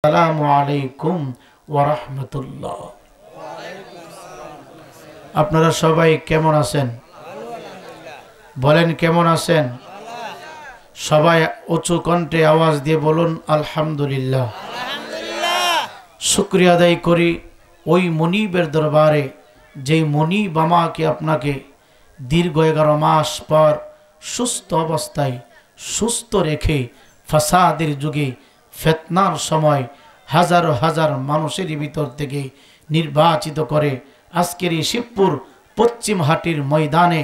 আসসালামু আলাইকুম ওয়া রাহমাতুল্লাহ। আপনারা সবাই কেমন আছেন? বলেন কেমন আছেন? সবাই উঁচু কণ্ঠে আওয়াজ দিয়ে বলুন আলহামদুলিল্লাহ। শুকরিয়া আদায় করি ওই মনিবের দরবারে যেই মনিব আমাকে আপনাকে দীর্ঘ 11 মাস পর সুস্থ অবস্থায় সুস্থ রেখে ফাসাদের যুগে ফিতনার সময় হাজার হাজার মানুষের ভিতর থেকে নির্বাচিত করে আজকের এই শিবপুর পশ্চিম হাটির ময়দানে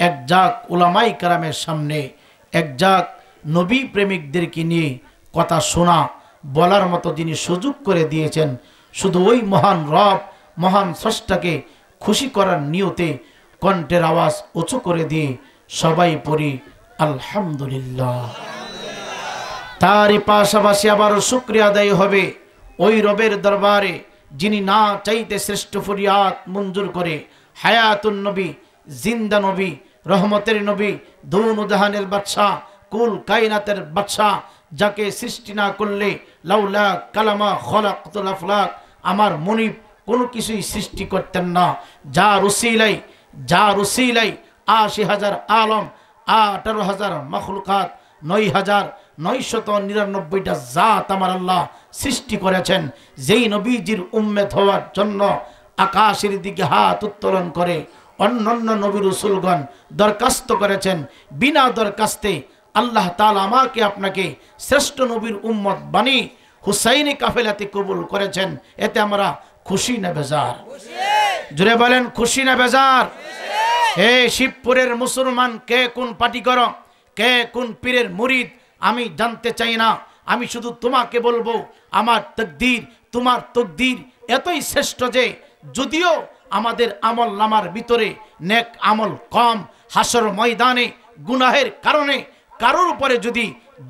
একজাক উলামায়ে কেরামের সামনে একজাক নবী প্রেমিকদেরকে নিয়ে কথা শোনা বলার মতো যিনি সুযোগ করে দিয়েছেন, শুধু ওই মহান রব মহান স্রষ্টাকে খুশি করার নিয়তে কণ্ঠের আওয়াজ উঁচু করে দিয়ে সবাই পড়ি আলহামদুলিল্লাহ। তারই পাশাপাশি আবারও শুকরিয়া আদায় হবে ওই রবের দরবারে যিনি না চাইতে শ্রেষ্ঠ ফরিয়াদ মঞ্জুর করে হায়াতুন নবী, জিন্দা নবী, রহমতের নবী, দুনু জাহানের বাদশা, কুল কায়নাতের বাদশা, যাকে সৃষ্টি না করলে লাউলা কালামা খলাকতুল আফলাক আমার মনিব কোনো কিছুই সৃষ্টি করতেন না। যার উসিলাই ৮০,০০০ আলম, ১৮,০০০ মখলুকাত, ৯,৯৯৯টা জাত আমার আল্লাহ সৃষ্টি করেছেন। যেই নবীজির উম্মত হওয়ার জন্য আকাশের দিকে হাত উত্তোলন করে অন্যান্য নবী রাসূলগণ দরখাস্ত করেছেন, বিনা দরখাস্তে আল্লাহ তাআলা আমাকে আপনাকে শ্রেষ্ঠ নবীর উম্মত বানিয়ে হুসাইনি কাফেলাতে কবুল করেছেন। এতে আমরা খুশি না বেজার? জোরে বলেন খুশি না বেজার? হে শিবপুরের মুসলমান, কে কোন পার্টি করো, কে কোন পীরের মুরিদ আমি জানতে চাই না। আমি শুধু তোমাকে বলবো আমার তাকদীর তোমার তাকদীর এতই শ্রেষ্ঠ যে যদিও আমাদের আমল নামার ভিতরে নেক আমল কম, হাসর ময়দানে গুনাহের কারণে কারোর উপরে যদি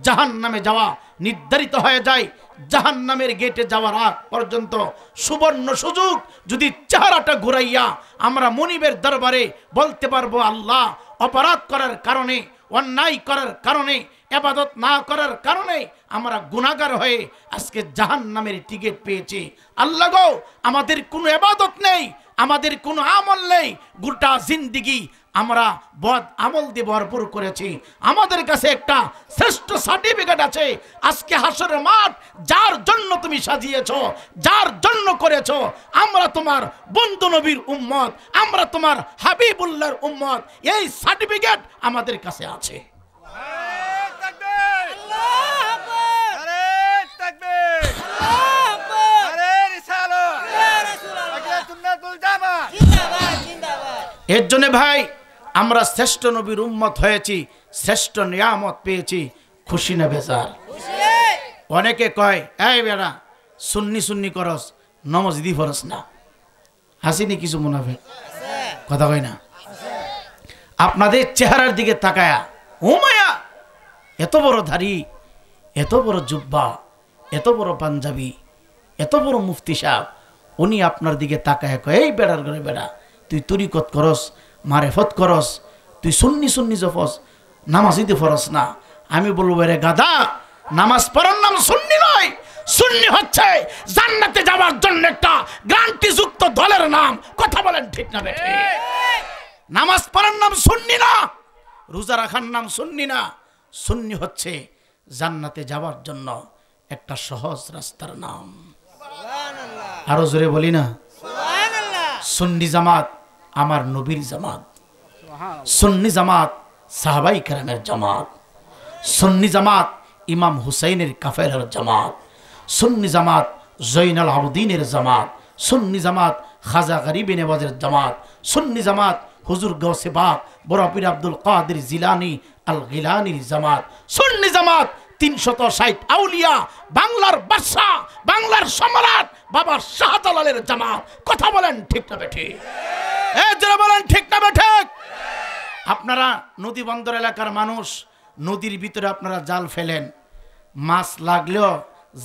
জাহান্নামে যাওয়া নির্ধারিত হয়ে যায়, জাহান্নামের গেটে যাওয়ার আগ পর্যন্ত সুবর্ণ সুযোগ যদি চেহারাটা ঘুরাইয়া আমরা মনিবের দরবারে বলতে পারবো আল্লাহ অপরাধ করার কারণে, অন্যায় করার কারণে, ইবাদত না করার কারণে আমরা গুনাহগার হয়ে আজকে জাহান্নামের টিকিট পেয়েছি। আল্লাহ গো, আমাদের কোনো ইবাদত নেই, আমাদের কোনো আমল নেই, গোটা জিন্দেগি আমরা বদ আমল দিয়ে ভরপুর করেছি। আমাদের কাছে একটা শ্রেষ্ঠ সার্টিফিকেট আছে। আজকে হাসরের মাঠ যার জন্য তুমি সাজিয়েছো, যার জন্য করেছো, আমরা তোমার বন্ধু নবীর উম্মত, আমরা তোমার হাবিবুল্লাহর উম্মত, এই সার্টিফিকেট আমাদের কাছে আছে। এর জন্য ভাই আমরা শ্রেষ্ঠ নবীর উম্মত হয়েছি, শ্রেষ্ঠ নিয়ামত পেয়েছি, খুশি না বেজার? অনেকে কয় এই বেড়া সুন্নি সুন্নি করস, নমাজ দি ফরস না। হাসিনি কিছু মুনাফিক কথা কয় না? আপনাদের চেহারার দিকে তাকায়া ও মায়া, এত বড় ধাড়ি, এত বড় জুব্বা, এত বড় পাঞ্জাবি, এত বড় মুফতি সাহেব, উনি আপনার দিকে তাকায় কয় এই বেড়ার ঘরে বেড়া তুই তরিকত করস, মারেফত করস, তুই সুন্নি সুন্নি জফস, নামাজিতে ফরস না। আমি বলবো রে গাদা, নামাজ পড়ার নাম সুন্নি নয়, সুন্নি হচ্ছে জান্নাতে যাওয়ার জন্য একটা গ্যারান্টিযুক্ত দলের নাম। কথা বলেন ঠিক না বেঠিক? নামাজ পড়ার নাম সুন্নি না, রোজা রাখার নাম সুন্নি না। সুন্নি হচ্ছে জান্নাতে যাওয়ার জন্য একটা সহজ রাস্তার নাম। আরো জোরে বলি না? সুন্নি জামাত আমার নবীর জামাত, সুন্নি জামাত সাহাবায়ে কেরামের জামাত, সুন্নি জামাত ইমাম হুসাইনের কাফেলার জামাত, সুন্নি জামাত জৈনুল আবেদিনের জামাত, সুন্নি জামাত খাজা গরিব নওয়াজের জামাত, সুন্নি জামাত হুজুর গৌসে পাক বড় পীর আব্দুল কাদের জিলানী আল গিলানীর জামাত, সুন্নি জামাত ৩৬০ আউলিয়া, বাংলার বাদশা, বাংলার সম্রাট বাবা শাহজালালের জামাত। কথা বলেন ঠিক না বেঠিক? যারা বলেন ঠিক না বেঠিক? আপনারা নদী বন্দর এলাকার মানুষ, নদীর ভিতরে আপনারা জাল ফেলেন, মাছ লাগলেও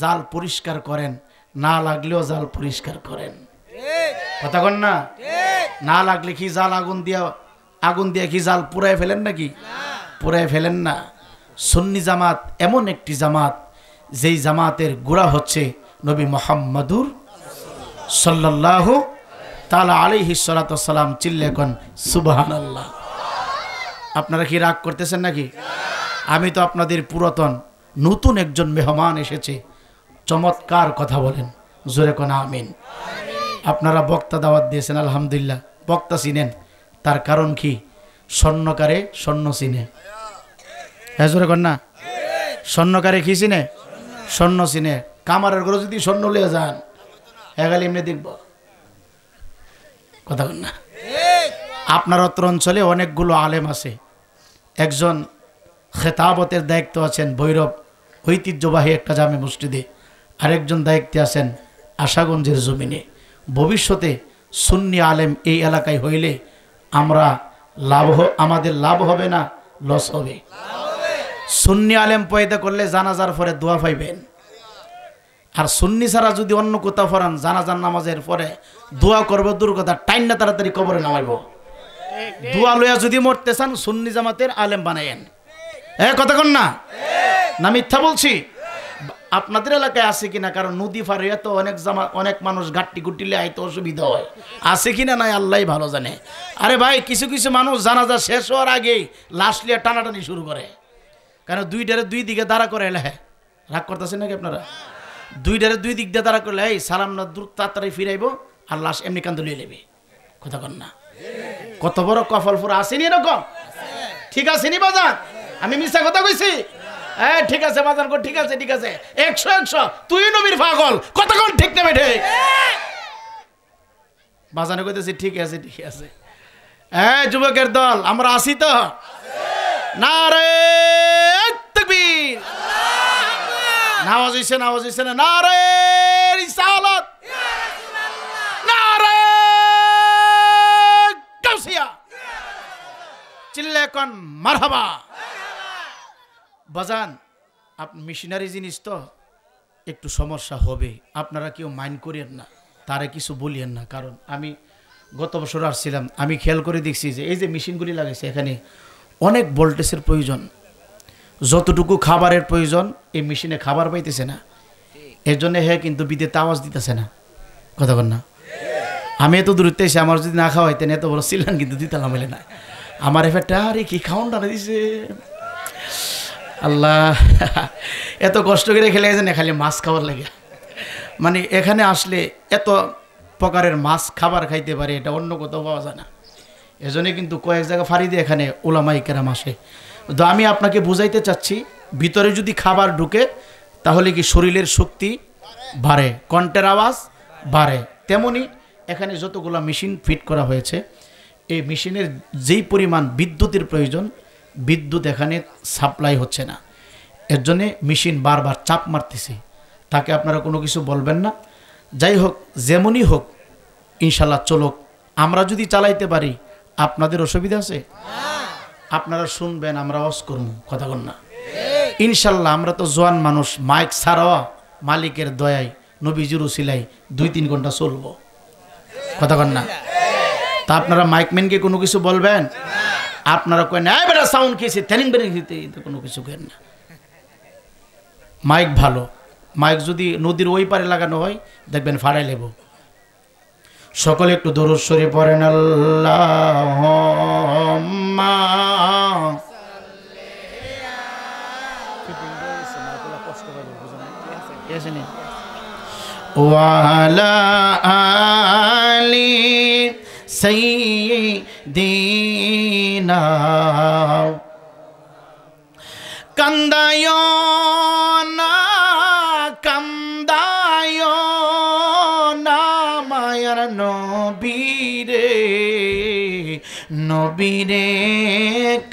জাল পরিষ্কার করেন, না লাগলেও জাল পরিষ্কার করেন। কথা কন না? না লাগলে কি জাল আগুন দিয়ে কি জাল পুড়ায় ফেলেন নাকি? পুড়ায় ফেলেন না। সুন্নি জামাত এমন একটি জামাত যেই জামাতের গোড়া হচ্ছে নবী মুহাম্মাদুর সাল্লাল্লাহু তাআলা আলাইহি সাল্লাতু ওয়াসসালাম। চিল্লে কোন সুবহানাল্লাহ। আপনারা কি রাগ করতেছেন নাকি? আমি তো আপনাদের পুরাতন, নতুন একজন মেহমান এসেছে, চমৎকার কথা বলেন, জোরে কোন আমিন। আপনারা বক্তা দাওয়াত দিয়েছেন, আলহামদুলিল্লাহ। বক্তা চিনেন, তার কারণ কি? স্বর্ণকারে স্বর্ণ চিনে। হ্যাঁ জোরে কোন না? স্বর্ণকারে কি চিনে? স্বর্ণ চিনে। কামারের ঘরে যদি স্বর্ণ লিয়ে যান, এগালি এমনি দেখব, কথা বল না। আপনার অত্র অঞ্চলে অনেকগুলো আলেম আছে। একজন খেতাবতের দায়িত্ব আছেন ভৈরব ঐতিহ্যবাহী একটা জামে মসজিদে, আরেকজন দায়িত্বে আছেন আশাগঞ্জের জমিনে। ভবিষ্যতে সুন্নি আলেম এই এলাকায় হইলে আমরা আমাদের লাভ হবে না লস হবে? সুন্নি আলেম পয়দা করলে জানাজার পরে দোয়া পাইবেন। আর সুন্নি ছাড়া যদি অন্য কোথাও পড়ান, জানাজার নামাজের পরে দোয়া করবো দূর কথা, টাইম না তাড়াতাড়ি কবরে নামাইব। দোয়া লইয়া যদি মরতে চান, সুন্নি জামাতের আলেম বানায়েন। কথা কন না, না মিথ্যা বলছি? আপনাদের এলাকায় আছে কিনা? কারণ নদী পার হইয়া তো অনেক মানুষ গাট্টি গুটিলে আইতে অসুবিধা হয়, আছে কিনা নাই আল্লাহ ভালো জানে। আরে ভাই, কিছু কিছু মানুষ জানাজা শেষ হওয়ার আগেই লাশ লিয়া টানাটানি শুরু করে। কারণ দুইটারে দুই দিকে দাঁড়া করে এলে, রাগ করতেছেন নাকি আপনারা? দুইটারে দুই দিক দিয়ে দাঁড়া করলে এই সালাম না দূর তাড়াতাড়ি ফিরাইব, আর লাশ এমনি কান্দ লিয়ে নেবে। কথা কন না? কত বড় কফল ফুরা আসেনি এরকম? ঠিক আছে নি বাজান? আমি মিথ্যা কথা কইছি? ঠিক আছে বাজান, ঠিক আছে ঠিক আছে, 100 তুই নবীর পাগল, কথা কন ঠিক না বেঠে? বাজানে কইতেছি ঠিক আছে ঠিক আছে। যুবকের দল আমরা আসি তো? নারে তাকবীর, নাওয়াজ হইছে না? নারে রিসালাত, নারে গাউসিয়া, চিল্লে কোন মারহাবা। বাজান, আপনি মিশনারি জিনিস তো একটু সমস্যা হবে, আপনারা কেউ মাইন্ড করেন না, তারে কিছু বলিয়েন না। কারণ আমি গত বছর আসছিলাম, আমি খেয়াল করে দেখছি যে এই যে মেশিনগুলি লাগাইছে, এখানে অনেক ভোল্টেজের প্রয়োজন। যতটুকু খাবারের প্রয়োজন এই মেশিনে খাবার পাইতেছে না, এর জন্য কিন্তু বিদ্যুৎ আওয়াজ দিতেছে না। কথা বল না? আমি এত দূরত্বে এসে আমার যদি না খাওয়াইতেন, এত বড় সিলান কিন্তু দিতাম হইলে না। আমার এফেক্টটা আরে কি খাওয়ান টানা দিছে আল্লাহ। এত কষ্ট করে খেলে গেছে না, খালি মাছ খাওয়ার লাগে। মানে এখানে আসলে এত প্রকারের মাছ খাবার খাইতে পারে, এটা অন্য কোথাও পাওয়া যায় না। এজন্য কিন্তু কয়েক জায়গা ফাড়ি দিয়ে এখানে ওলামাই কেরাম আসে। তো আমি আপনাকে বুঝাইতে চাচ্ছি, ভিতরে যদি খাবার ঢুকে তাহলে কি শরীরের শক্তি বাড়ে, কণ্ঠের আওয়াজ বাড়ে। তেমনি এখানে যতগুলো মেশিন ফিট করা হয়েছে, এই মেশিনের যেই পরিমাণ বিদ্যুতের প্রয়োজন, বিদ্যুৎ এখানে সাপ্লাই হচ্ছে না। এর জন্যে মেশিন বারবার চাপ মারতেছে। তাকে আপনারা কোনো কিছু বলবেন না। যাই হোক, যেমনই হোক ইনশাল্লাহ চলুক। আমরা যদি চালাইতে পারি, আপনাদের অসুবিধা আছে? আপনারা শুনবেন, আমরা ওয়াজ করব, কথা বল না? ইনশাল্লাহ আমরা তো জোয়ান মানুষ, মাইক ছাড়াও মালিকের দয়ায় নবীজির উসিলায় 2-3 ঘন্টা চলবো, কথা বল না? তা আপনারা মাইকম্যানকে কোনো কিছু বলবেন? আপনারা কই না বেটা সাউন্ড খেয়েছে ট্যানিং বেরিং দিতে, কোনো কিছু কেন না। মাইক ভালো, মাইক যদি নদীর ওই পারে লাগানো হয় দেখবেন ফাড়াই লেব। সকলে একটু দরুদ শরীফ পড়েন। আল্লাহুম্মা ওয়া আলা আলি সাইয়্যিদিনা কান্দায় না মায়ার নবীরে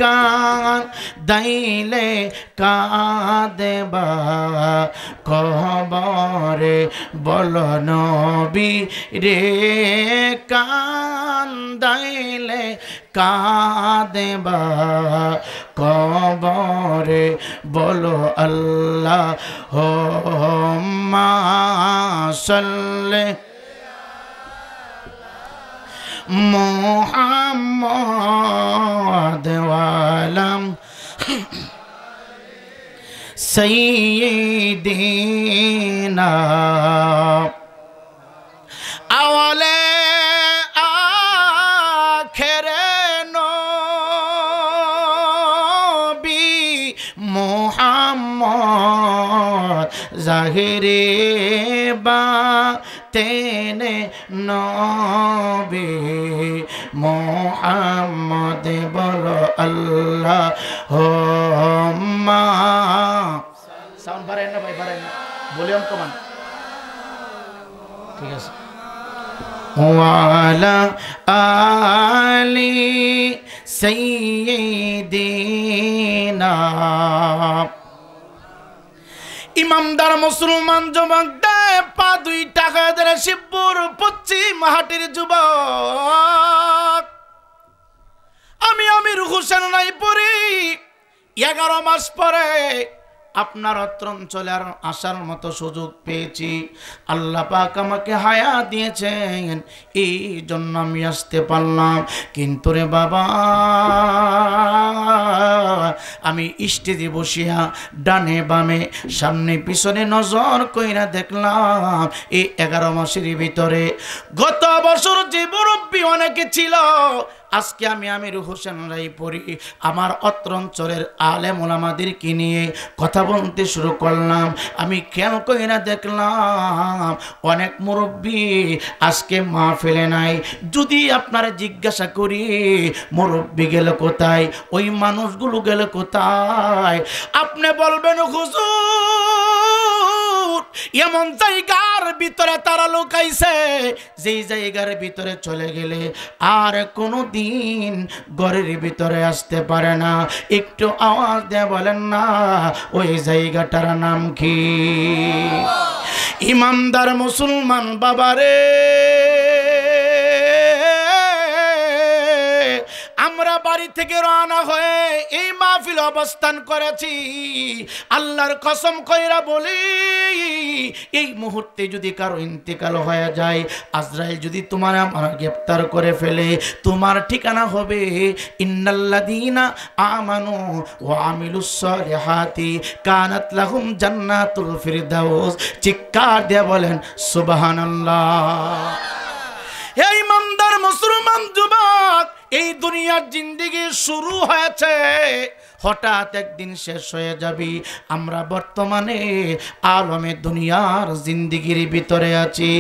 কাঁদাইলে কাঁদেবা কবরে, বল নবীরে কাঁদাইলে কাঁদেবা কবরে, বলো আল্লাহুম্মা সাল্লি মুহাম্মদ ওয়া আলা সাইয়্যিদিনা আওয়ালে আখেরে নবী মুহাম্মদ জাহিরে বাতেনে নবী মুহাম্মদ বলো আল্লাহুম্মা সাউন্ড বাড়াই না ভাই, বাড়াই না, ভলিউম কমান, ঠিক আছে। ওয়ালা আলি সাইয়্যিদিনা ইমামদার মুসলমান যুবক দেয় পা দুই টাকা ধরে শিবপুর পশ্চিম হাটির যুবক আমি আমির হোসেন রায়পুরি 11 মাস পরে আপনার অঞ্চলে আসার মতো সুযোগ পেয়েছি। আল্লাহ পাক আমাকে হায়াত দিয়েছেন, এই জন্য আমি আসতে পারলাম। কিন্তু রে বাবা, আমি স্টেজে বসিয়া ডানে বামে সামনে পিছনে নজর কইরা দেখলাম এই 11 মাসের ভিতরে গত বছর যে মুরব্বী অনেকে ছিল, আজকে আমি আমির হোসেন রায়পুরি আমার অত্র অঞ্চলের আলেম ওলামাদেরকে নিয়ে কথা বলতে শুরু করলাম। আমি কেন কইরা দেখলাম অনেক মুরব্বী আজকে মাহফিলে নাই। যদি আপনারা জিজ্ঞাসা করি মুরব্বী গেল কোথায়, ওই মানুষগুলো গেল কোথায়, আপনি বলবেন হুজুর এমন জায়গার ভিতরে তারা লুকাইছে যেই জায়গার ভিতরে চলে গেলে আর কোনো দিন ঘরের ভিতরে আসতে পারে না। একটু আওয়াজ দিয়ে বলেন না ওই জায়গাটার নাম কি? ইমানদার মুসলমান বাবারে, আমরা বাড়ি থেকে রওনা হয়ে এই মাহফিল অবস্থান করেছি। আল্লাহর কসম কইরা বলি, এই মুহূর্তে যদি কারো ইন্তেকাল হয়ে যায়, আজরাইল যদি তোমার আমার গ্রেফতার করে ফেলে, তোমার ঠিকানা হবে ইন্নাল্লাযীনা আমানু ওয়া আমিলুস সালিহাতি কানাত লাহুম জান্নাতুল ফিরদাউস। চিৎকার দিয়ে বলেন সুবহানাল্লাহ। এই ইমানদার মুসলমান যুবক, এই দুনিয়ার জিন্দেগি শুরু হয়েছে, হঠাৎ একদিন শেষ হয়ে যাবে। আমরা বর্তমানে আলমে দুনিয়ার জিন্দেগির ভিতরে আছি।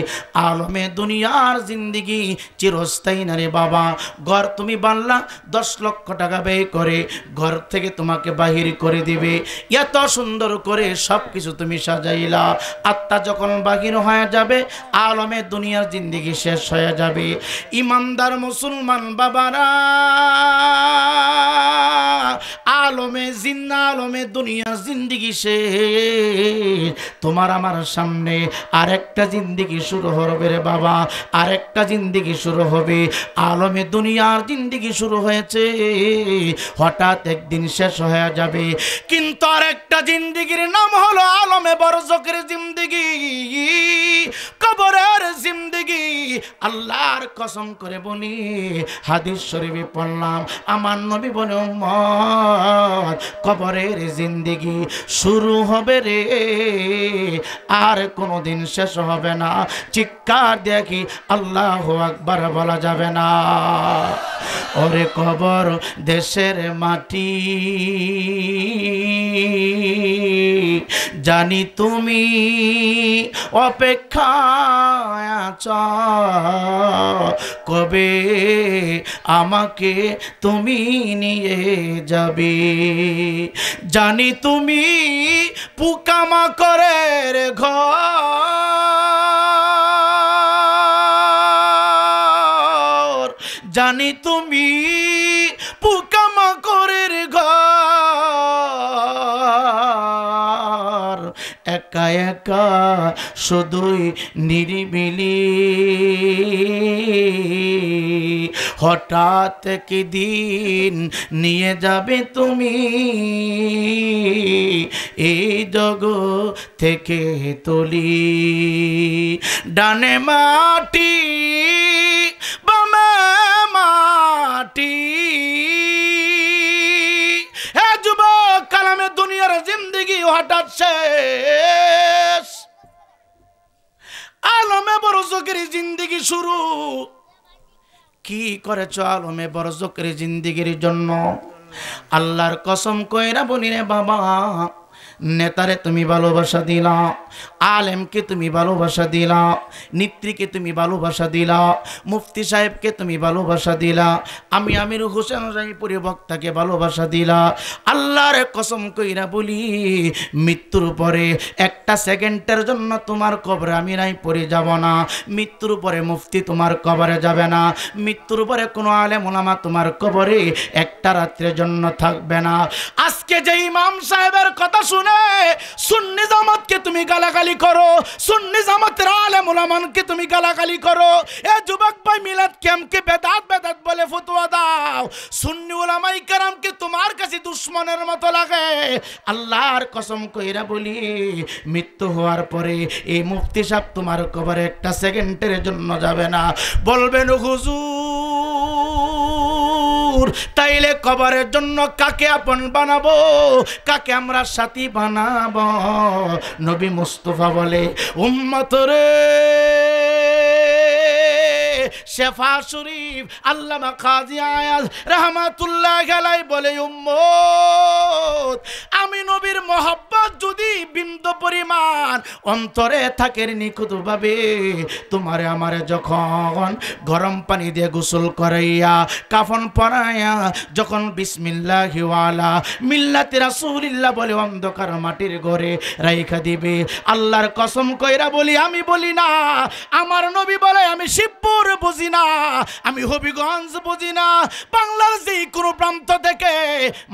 আলমে দুনিয়ার জিন্দেগি চিরস্থায়ী না রে বাবা। ঘর তুমি বানলা 10 লক্ষ টাকা ব্যয় করে, ঘর থেকে তোমাকে বাহির করে দিবে। এত সুন্দর করে সব কিছু তুমি সাজাইলা, আত্মা যখন বাহির হয়ে যাবে আলমে দুনিয়ার জিন্দেগি শেষ হয়ে যাবে। ইমানদার মুসলমান বাবারা, আলমে জিন্না আলমে দুনিয়ার জিন্দেগি শেষ, তোমার আমার সামনে আরেকটা জিন্দেগি শুরু হবে রে বাবা, আরেকটা জিন্দেগি শুরু হবে। আলমে দুনিয়ার জিন্দেগি শুরু হয়েছে, হঠাৎ একদিন শেষ হয়ে যাবে। কিন্তু আরেকটা জিন্দেগির নাম হলো আলমে বরজকের জিন্দেগি, কবরের জিন্দেগি। আল্লাহর কসম করে বলি, হাদিস শরীফে পড়লাম, আমার নবী বলে উম্মত কবরের জিন্দেগি শুরু হবে রে, আর কোনোদিন শেষ হবে না। চিৎকার দেখি আল্লাহু আকবার বলা যাবে না। ওরে কবর দেশের মাটি, জানি তুমি অপেক্ষায় আছো, কবে আমাকে তুমি নিয়ে যাবে। জানি তুমি পোকামাকড়ের ঘর, জানি তুমি পোকামাকড়ের ঘর, একা একা শুধুই নিরিবিলি। হঠাৎ কি দিন নিয়ে যাবে তুমি এই জগৎ থেকে তুলি। ডানে মাটি বামে মাটি, হে যুবক কালামে দুনিয়ার জিন্দেগি হঠাৎ শেষ, আলমে বরজকের জিন্দেগি শুরু। কি করেছ আলমে বরজকের জিন্দেগির জন্য? আল্লাহর কসম কইরা বলি রে বাবা, নেতারে তুমি ভালোবাসা দিলা, আলেমকে তুমি ভালোবাসা দিলা, নেত্রীকে তুমি ভালোবাসা দিলা, মুফতি সাহেবকে তুমি ভালোবাসা দিলা, আমি আমির হোসেন রায়পুরি বক্তাকে ভালোবাসা দিলা। আল্লাহর কসম কইরা বলি, মৃত্যুর পরে একটা সেকেন্ডের জন্য তোমার কবরে আমি নাই পড়ে যাব না, মৃত্যুর পরে মুফতি তোমার কবরে যাবে না, মৃত্যুর পরে কোনো আলেম ওলামা তোমার কবরে একটা রাত্রের জন্য থাকবে না। আজকে যে ইমাম সাহেবের কথা শুনে সুন্নি জামাতকে তুমি গালাগালি করো, সুন্নি জামাতের আলেম ওলামাকে তুমি গালাগালি করো, এ যুবক ভাই মিলাদ ক্যাম্পকে বেদাত বেদাত বলে ফতোয়া দাও, সুন্নি ওলামায়ে কেরামকে তোমার কাছে দুশমনের মতো লাগে। আল্লাহর কসম কইরা বলি, মৃত্যু হওয়ার পরে এই মুফতি সাহেব তোমার কবরে একটা সেকেন্ডের জন্য যাবে না। বলবেন হুজুর, তাইলে কবরের জন্য কাকে আপন বানাবো, কাকে আমরা সাথী বানাবো? নবী মুস্তাফা বলে, উম্মত রে, শেফা শরীফ আল্লামা কাজী আয়াজ রাহমাতুল্লাহি আলাইহি বলে, উম্মত আমি নবীর মহব্বত যদি বিন্দু পরিমাণ অন্তরে থাকে নিখুঁতভাবে, তোমারে আমারে যখন গরম পানি দিয়ে গোসল করাইয়া কাফন পরাইয়া যখন বিসমিল্লাহি ওয়ালা মিল্লাতি রাসূলিল্লাহ বলে অন্ধকার মাটির ঘরে রাইখা দিবে, আল্লাহর কসম কইরা বলি, আমি বলি না, আমার নবী বলে, আমি শিবপুর বুঝি না, আমি হবিগঞ্জ বুঝি না, বাংলার যে কোনো প্রান্ত থেকে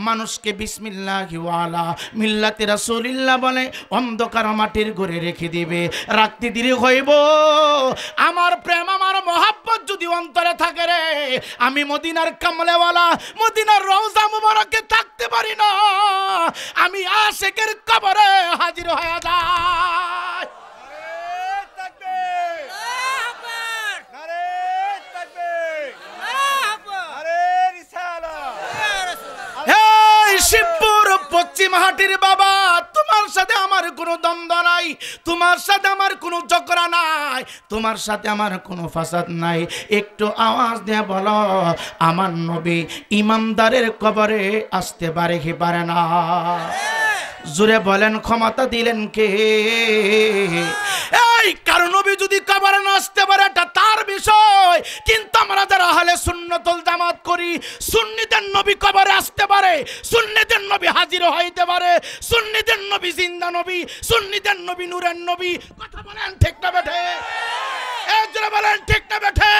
মানুষকে বিসমিল্লাহি ওয়ালা মিল্লাতি রাসূলিল্লাহ বলে অন্ধকার মাটির ঘরে রেখে দিবে। রাখতে দেরি হইব, আমার প্রেম আমার মহব্বত যদি অন্তরে থাকে রে, আমি মদিনার কামলেওয়ালা মদিনার রওজা মুবারকে থাকতে পারি না, আমি আশিকের কবরে হাজির হয়ে যাই। শিবপুর পশ্চিম হাটির বাবা, তোমার সাথে আমার কোনো দ্বন্দ্ব নাই, তোমার সাথে আমার কোনো ঝগড়া নাই, তোমার সাথে আমার কোনো ফাসাদ নাই। একটু আওয়াজ দিয়ে বলো, আমার নবী ইমানদারের কবরে আসতে পারে কি পারে না? জোরে বলেন, ক্ষমতা দিলেন কে? এই কারণ নবী যদি কবরে না আসতে পারে এটা তার বিষয়, কিন্তু আমরা যারা আহলে সুন্নাতুল জামাত করি, সুন্নিদের নবী কবরে আসতে পারে, সুন্নিদের নবী হাজির হইতে পারে, সুন্নিদের নবী জিন্দা নবী, সুন্নিদের নবী নূরের নবী। কথা বলেন ঠিক না বেঠে? এই জোরে বলেন ঠিক না বেঠে?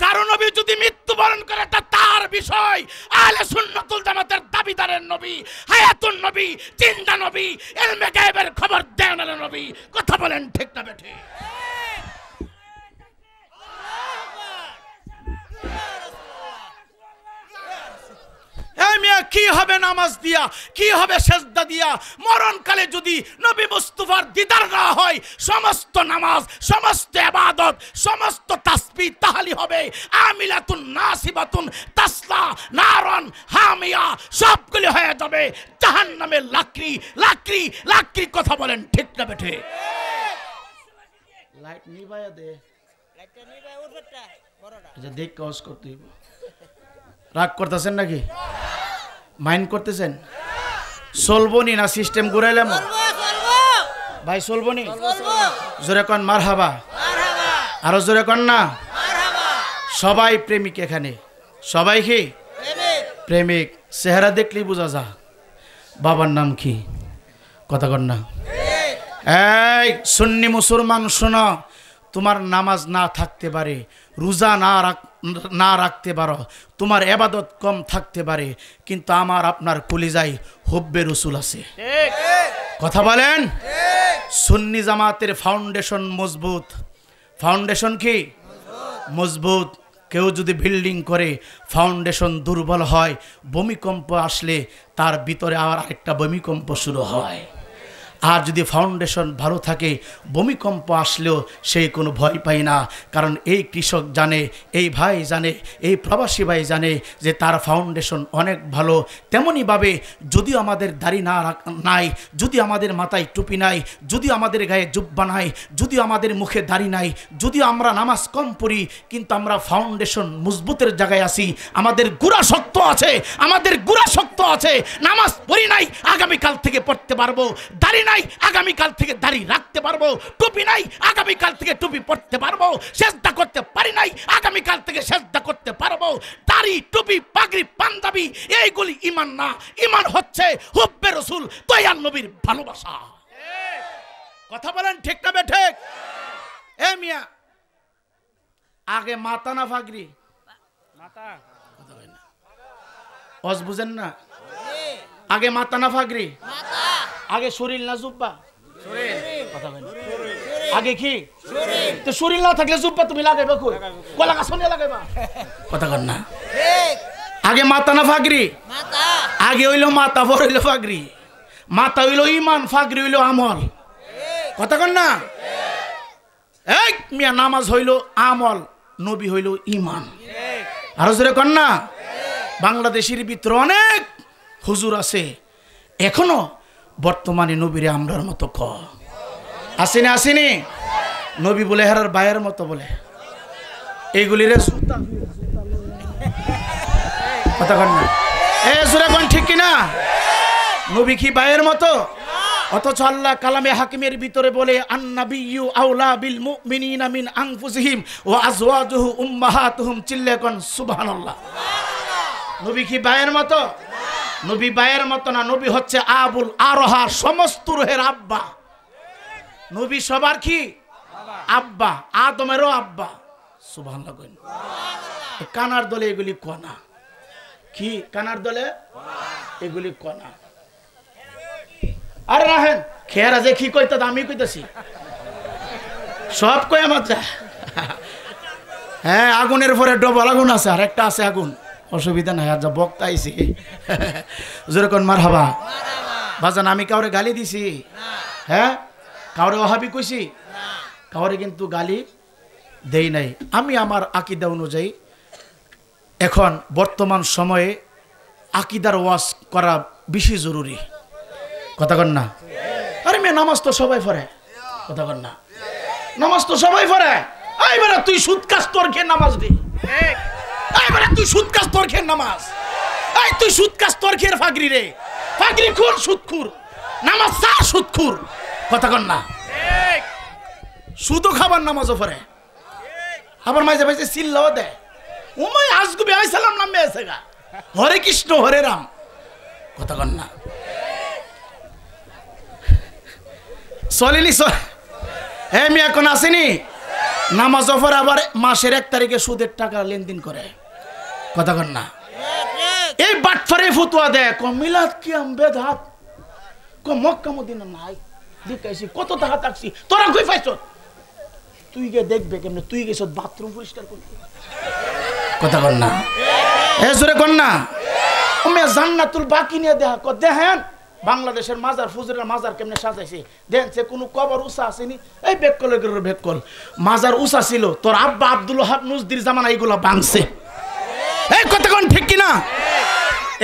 কারণ নবী যদি মৃত্যুবরণ করে এটা তার বিষয়, আহলে সুন্নাতুল জামাতের দাবিদারের নবী, হায়াতুন নবী, জিন্দা নবী, ইলমে গায়বের খবর দেন নবী। কথা বলেন ঠিক না বেঠে? কি হবে নামাজ দিয়া, কি হবে সেজদা দিয়া? মরণকালে যদি নবী মুস্তাফার দিদার না হয়, সমস্ত নামাজ, সমস্ত ইবাদত, সমস্ত তাসবিহ তাহলি হবে আমিলাতুন নাসিবাতুন তাসলা নারান হামিয়া, সবগুলো হয়ে যাবে জাহান্নামের লাকড়ি লাকড়ি লাকড়ি। কথা বলেন ঠিক না বেঠে? লাইট নিভায়া দে, লাইটটা নিভায়া উঠটা বড়টা, আচ্ছা দেখ কাজ করতে হইব। রাগ করতেছেন নাকি? মাইন্ড করতেছেন? চলবনি না সিস্টেম ঘুরাইলাম? ভাই চলবনি? জোরে কন মারহাবা, আরো জোরে কন না। সবাই প্রেমিক এখানে, সবাই কি প্রেমিক? চেহারা দেখলেই বোঝা যা। বাবার নাম কি? কথা কন না। এই সুন্নি মুসলমান শোনো, তোমার নামাজ না থাকতে পারে, রোজা না রাখতে পারো, তোমার ইবাদত কম থাকতে পারে, কিন্তু আমার আপনার কলিজায় হুব্বে রসুল আছে। কথা বলেন? সুন্নি জামাতের ফাউন্ডেশন মজবুত। ফাউন্ডেশন কি? মজবুত। কেউ যদি বিল্ডিং করে ফাউন্ডেশন দুর্বল হয়, ভূমিকম্প আসলে তার ভিতরে আবার আরেকটা ভূমিকম্প শুরু হয়। আর যদি ফাউন্ডেশন ভালো থাকে ভূমিকম্প আসলেও সেই কোনো ভয় পায় না, কারণ এই কৃষক জানে, এই ভাই জানে, এই প্রবাসী ভাই জানে যে তার ফাউন্ডেশন অনেক ভালো। তেমনইভাবে যদিও আমাদের দাড়ি নাই, যদি আমাদের মাথায় টুপি নাই, যদি আমাদের গায়ে জুব্বা নাই, যদিও আমাদের মুখে দাড়ি নাই, যদিও আমরা নামাজ কম পড়ি, কিন্তু আমরা ফাউন্ডেশন মজবুতের জায়গায় আছি। আমাদের গুড়া শক্ত আছে, আমাদের গুড়া শক্ত আছে। নামাজ পড়ি নাই, আগামীকাল থেকে পড়তে পারবো। দাড়ি নাই, আগামীকাল থেকে দাড়ি রাখতে পারবো। টুপি নাই, আগামীকাল থেকে টুপি পড়তে পারবো। সেজদা করতে পারি নাই, আগামীকাল থেকে সেজদা করতে পারবো। দাড়ি, টুপি, পাগড়ি, পাঞ্জাবি এইগুলি ঈমান না। ঈমান হচ্ছে হুব্বে রাসূল, দয়াল নবীর ভালোবাসা। কথা বলেন ঠিক না বেঠিক? এ মিয়া, আগে মাথা না পাগড়ি? মাথা। কথা বলেন না, অজ বুঝেন না? আগে মাথা না পাগড়ি? মাথা। আগে শরীর না জুব্বা? শরীর। কথা বলেন, আগে কি শরীর? তো শরীর না থাকলে জুব্বা তুমি লাগাইবা কই? কলা গাছ নিয়ে লাগাইবা? কথা বলেন না। ঠিক। আগে মাথা না পাগড়ি? মাথা। আগে হইলো মাথা, পরে হইলো পাগড়ি। মাথা হইলো ঈমান, পাগড়ি হইলো আমল। কথা বলেন না? এই মিয়া, নামাজ হইলো আমল, নবী হইলো ঈমান। আর জোরে কন না। বাংলাদেশের ভিতরে অনেক হুজুর আছে এখনো বর্তমানে নবীরে আমরার মতো আসেনি, আসেনি? নবী বলে হেরার বায়ের মতো বলে, এইগুলি রে কথা কন না। এ জোরে কন ঠিক কিনা? নবী কি বায়ের মতো? অথচ আল্লাহ কালামে হাকিমের ভিতরে বলে আন্নাবিয়্যু আওলা বিল মুমিনিনা মিন আনফুসিহিম ওয়া আজওয়াজুহু উম্মাহাতুহুম। চিল্লে কোন সুবহানাল্লাহ। নবী কি বায়ের মতো? নবী বায়ের মতো না, নবী হচ্ছে আবুল আরহা, সমস্ত রুহের আব্বা। নবী সবার কি আব্বা, আদমেরও আব্বা। সুবহানাল্লাহ কইন। কানার দলে এগুলি কনা কি? কানার দলে এগুলি কনা। আরে রাহেন খেয়ার আছে কি কইতা, আমি কইতাছি সব কই আমার যা। হ্যাঁ, আগুনের পরে ডবল আগুন আছে, আর একটা আছে আগুন, অসুবিধা নাই। আর যা বক্তা আইছি যেরকম মারহাবা বাজান। আমি কাউরে গালি দিছি? হ্যাঁ, কাউরে ওহাবি কইছি? কাউরে কিন্তু গালি দেই নাই। আমি আমার আকীদা অনুযায়ী এখন বর্তমান সময়ে আকীদার ওয়াজ করা বেশি জরুরি। কথা কন না? আরে মেয়ে, নামাজ তো সবাই পড়ে। কথা কন না? নামাজ তো সবাই পড়ে। এইবারে তুই সুদ কাজ তোর খেয়ে নামাজ দে। এইবারে তুই সুদ কাজ তোর খেয়ে নামাজ। এই তুই সুদ কাজ তোর খেয়ে ফাগরি রে। ফাগরি খুর, সুদখুর, নামাজ সার সুদখুর। কথা কন না? সুদও খাবার, নামাজও পড়ে। আবার মাঝে মাঝে চিল্লাও দেয়। ওমাই আজগুবি আইসালাম নামে আছে গা, হরে কৃষ্ণ হরে রাম। কথা কন না? চলিনি আমি এখন আসিনি। নামাজ পড়ে আবার মাসের 1 তারিখে সুদের টাকা লেনদেন করে। কথা কন না? এই বাটফারে ফতুয়া দেয় মিলাদ কি বেদাত, মক্কা মদিনা নাই দেখাইছি, কত টাকা থাকছি, তোরা কই পাইছ? তুই গিয়ে দেখবে কেমনে, তুই গেছ বাথরুম পরিষ্কার করতে। কথা কন না? এ জোরে কন না? জান্নাতুল বাকি নিয়ে দেখেন বাংলাদেশের মাজার, ফুজুরের মাজার কেমনে সাজাইছে দেন। সে কোনো কবর উঁচা আসেনি। এই বেককলের বেককল মাজার উঁচা ছিল, তোর আব্বা আব্দুল ওহাব নজদির জামানা এইগুলো ভাঙছে। এই কথা কোন ঠিক কিনা?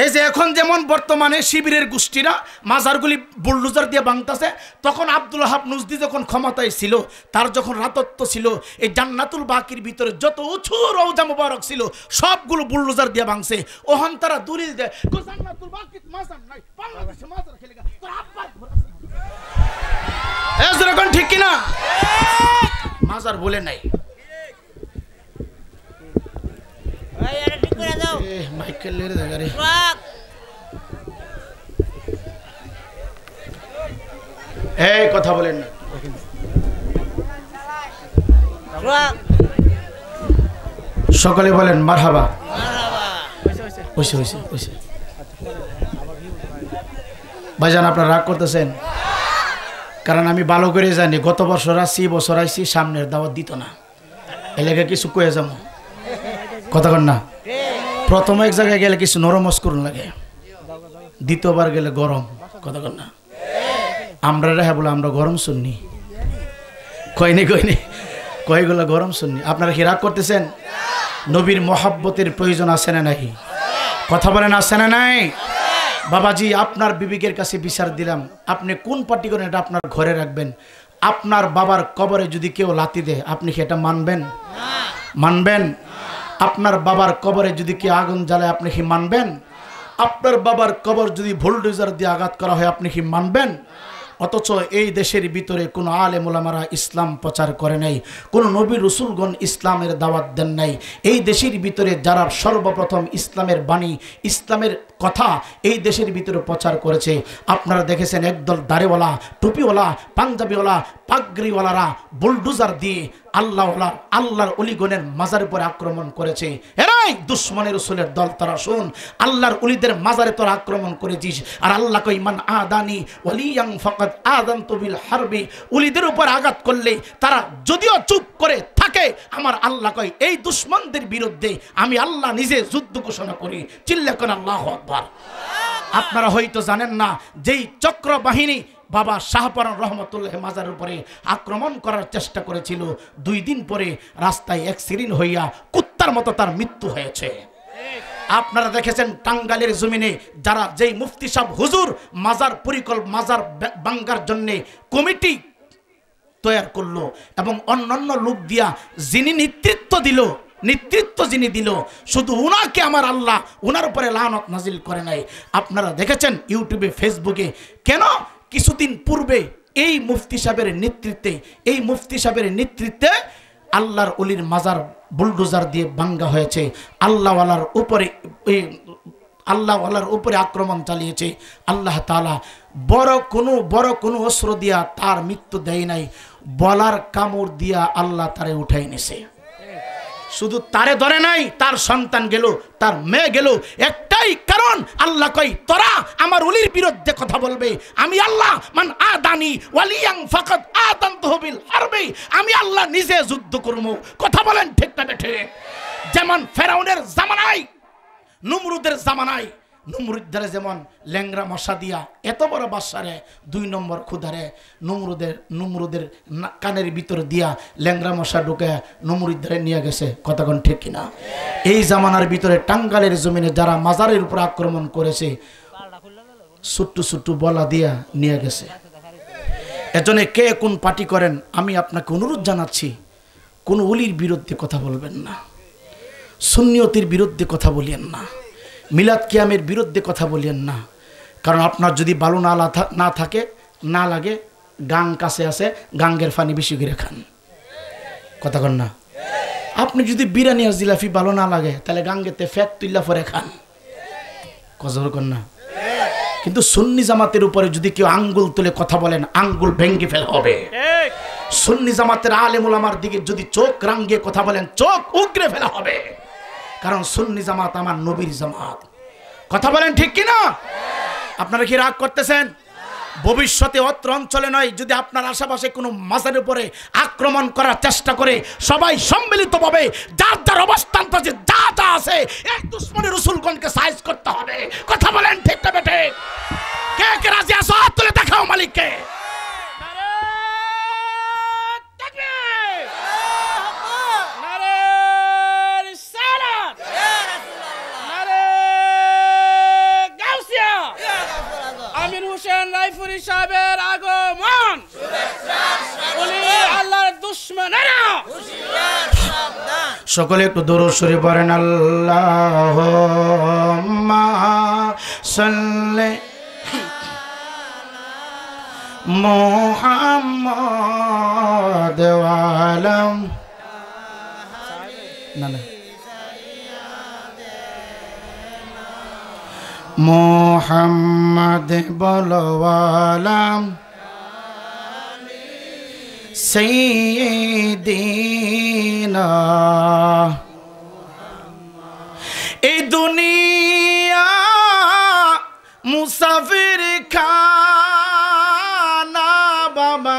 এই যে এখন যেমন বর্তমানে শিবিরের গোষ্ঠীরা মাজারগুলি বুলডোজার দিয়ে ভাঙতেছে, তখন আব্দুল ওহাব নজদি যখন ক্ষমতায় ছিল, তার যখন রাজত্ব ছিল, এই জান্নাতুল বাকির ভিতরে যত উঁচু রওজা মুবারক ছিল সবগুলো বুলডোজার দিয়ে ভাঙছে। ওখান তারা দলিল দেয় জান্নাতুল বাকির মাজার নাই, বাংলাদেশে মাজার খেলেগা তোর আব্বা। এরকম ঠিক কিনা? মাজার বলে নাই। এই কথা বলেন না। সকলে বলেন মারহাবা। ভাইজান আপনারা রাগ করতেছেন, কারণ আমি ভালো করে জানি গত বছর আসছি, বছর আইছি, সামনের দাওয়াত দিত না। এলাকা কিছু কয়ে যাবো। কথা কন না? প্রথম এক জায়গায় গেলে কিছু নরম করুন লাগে, দ্বিতীয়বার গেলে গরম। কথা কন না? আমরা রেহা বলে আমরা গরম শুননি, কয়নি কয়নি কয়গুলো গরম শুননি। আপনারা কি রাগ করতেছেন? নবীর মহাব্বতের প্রয়োজন আছে না নাই? কথা বলেন আছে না নাই? বাবাজি, আপনার বিবেকের কাছে বিচার দিলাম, আপনি কোন পার্টি করেন এটা আপনার ঘরে রাখবেন। আপনার বাবার কবরে যদি কেউ লাথি দেয় আপনি কি এটা মানবেন? মানবেন? আপনার বাবার কবরে যদি কেউ আগুন জ্বালায় আপনি কি মানবেন? আপনার বাবার কবর যদি বুলডোজার দিয়ে আঘাত করা হয় আপনি কি মানবেন? অথচ এই দেশের ভিতরে কোনো আলেম ওলামারা ইসলাম প্রচার করে নাই, কোনো নবী রসুলগণ ইসলামের দাওয়াত দেন নাই। এই দেশের ভিতরে যারা সর্বপ্রথম ইসলামের বাণী, ইসলামের কথা এই দেশের ভিতরে প্রচার করেছে, আপনারা দেখেছেন একদল দাড়িওয়ালা, টুপিওয়ালা, পাঞ্জাবিওয়ালা, পাগড়িওয়ালারা বুলডোজার দিয়ে আল্লাহর অলিগণের মাজার উপরে আক্রমণ করেছে। এরাই দুশ্মনের রসুলের দল। তারা শোন, আল্লাহর অলিদের মাজারে তোরা আক্রমণ করেছিস, আর আল্লাহ কই মান আদানি ওয়ালিয়ান ফাকাদ আযানতু বিল হারবি। অলিদের উপর আঘাত করলে তারা যদিও চুপ করে থাকে, আমার আল্লাহ কই এই দুশ্মনদের বিরুদ্ধে আমি আল্লাহ নিজে যুদ্ধ ঘোষণা করি। চিল্লা করে আল্লাহু আকবার। আপনারা হয়তো জানেন না, যেই চক্র বাহিনী বাবা শাহপরান রহমতুল্লাহ মাজারের উপরে আক্রমণ করার চেষ্টা করেছিল, 2 দিন পরে রাস্তায় অ্যাক্সিডেন্ট হইয়া কুত্তার মতো তার মৃত্যু হয়েছে। আপনারা দেখেছেন টাঙ্গাইলের জমিনে যারা যেই মুফতি সাহেব হুজুর মাজার মাজার ভাঙ্গার জন্য কমিটি তৈরি করলো এবং অন্যান্য লোক দিয়া যিনি নেতৃত্ব যিনি দিল, শুধু উনাকে আমার আল্লাহ উনার উপরে লানত নাজিল করে নাই। আপনারা দেখেছেন ইউটিউবে, ফেসবুকে, কেন কিছুদিন পূর্বে এই মুফতি সাহেবের নেতৃত্বে আল্লাহর ওলির মাজার বুলডোজার দিয়ে ভাঙ্গা হয়েছে। আল্লাহওয়ালার উপরে আক্রমণ চালিয়েছে। আল্লাহ তাআলা বড় কোনো অস্ত্র দিয়া তার মৃত্যু দেয় নাই, বলার কামড় দিয়া আল্লাহ তারে উঠাই নিছে। শুধু তারে ধরে নাই, তার সন্তান গেল, তার মেয়ে গেল। একটাই কারণ, আল্লাহ কই তোরা আমার ওলির বিরুদ্ধে কথা বলবে, আমি আল্লাহ মান আদানি ওয়ালিয়ান ফাকাদ আযানতুহু বিল হারবি, আমি আল্লাহ নিজে যুদ্ধ করব। কথা বলেন ঠিক না ঠিক? যেমন ফেরাউনের জামানায়, নমরুদের জামানায়, নমরুদের যেমন ল্যাংরা মশা দিয়া এত বড় বাদশারে 2 নম্বর খুদারে নমরুদের কানের ভিতর দিয়া ল্যাংরা মশা ঢুকে নমরুদের নিয়ে গেছে। কতক্ষণ ঠিক কিনা? এই জামানার ভিতরে টাঙ্গাইলের জমিনে যারা মাজারের উপর আক্রমণ করেছে, ছোট্ট বলা দিয়া নিয়ে গেছে। এজন্য কে কোন পার্টি করেন, আমি আপনাকে অনুরোধ জানাচ্ছি, কোন ওলির বিরুদ্ধে কথা বলবেন না, সুন্নিয়তের বিরুদ্ধে কথা বলিয়েন না, মিলাদ কিয়ামের বিরুদ্ধে কথা বলিয়েন না। কারণ আপনার যদি ভালো না থাকে, না লাগে, গাং কাছে আছে, গাঙ্গের পানি বেশি করে খান। কথা কন না? আপনি যদি বিরিয়ানি আর জিলাপি ভালো না লাগে, তাহলে গাঙ্গেতে ফ্যাট তুইলা পরে খান। কজর কন না? কিন্তু সুন্নি জামাতের উপরে যদি কেউ আঙ্গুল তুলে কথা বলেন, আঙ্গুল ভেঙ্গে ফেলা হবে। সুন্নি জামাতের আলেম ওলামার দিকে যদি চোখ রাঙ্গিয়ে কথা বলেন, চোখ উগরে ফেলা হবে। কারণ সুন্নি জামাত আমার নবীর জামাত। কথা বলেন ঠিক কিনা? আপনারা কি রাগ করতেছেন? ভবিষ্যতে অত্র অঞ্চলে নয়, যদি আপনার আশেপাশে কোনো মাজারের উপরে আক্রমণ করার চেষ্টা করে, সবাই সম্মিলিতভাবে যার অবস্থান যা আছে এই দুশ্মনের রসুলগণকে সাইজ করতে হবে। কথা বলেন ঠিক না বেটে? কে রাজি আছো? হাত তুলে দেখাও মালিককে। সাহেবের আগমন, আল্লাহর দুশমনেরা সকলে একটু দরুদ শরীফ পড়েন। আল্লাহুম্মা সাল্লি মুহাম্মাদ ওয়া আলা মোহাম্মদ বলওয়ালাম সাইয়্যিদিনা। এই দুনিয়া মুসাফির খানা বাবা,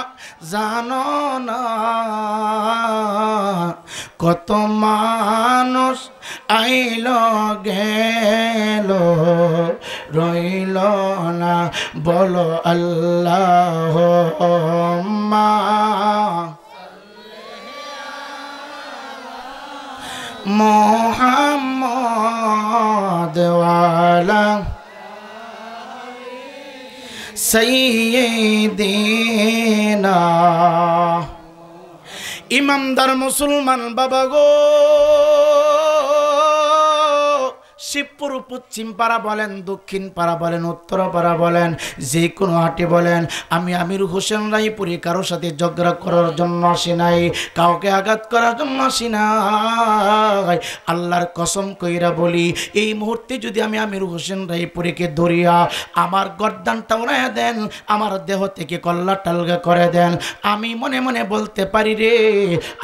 জানো না কত মানুষ আইল গেল, রইল না বলো আল্লাহুম্মা মুহাম্মাদ ওয়ালা সাইয়্যিদিনা। ইমানদার মুসলমান বাবা গো, শিবপুর পশ্চিম পাড়া বলেন, দক্ষিণ পাড়া বলেন, উত্তর পাড়া বলেন, যে কোনো হাটে বলেন, আমি আমির হোসেন রায়পুরি কারোর সাথে ঝগড়া করার জন্য আসি নাই, কাউকে আঘাত করার জন্য আসি নাই। আল্লাহর কসম কইরা বলি, এই মুহূর্তে যদি আমি আমির হোসেন রায়পুরিকে ধরিয়া আমার গর্দানটা উড়াইয়া দেন, আমার দেহ থেকে কল্লা টালগা করে দেন, আমি মনে মনে বলতে পারি রে,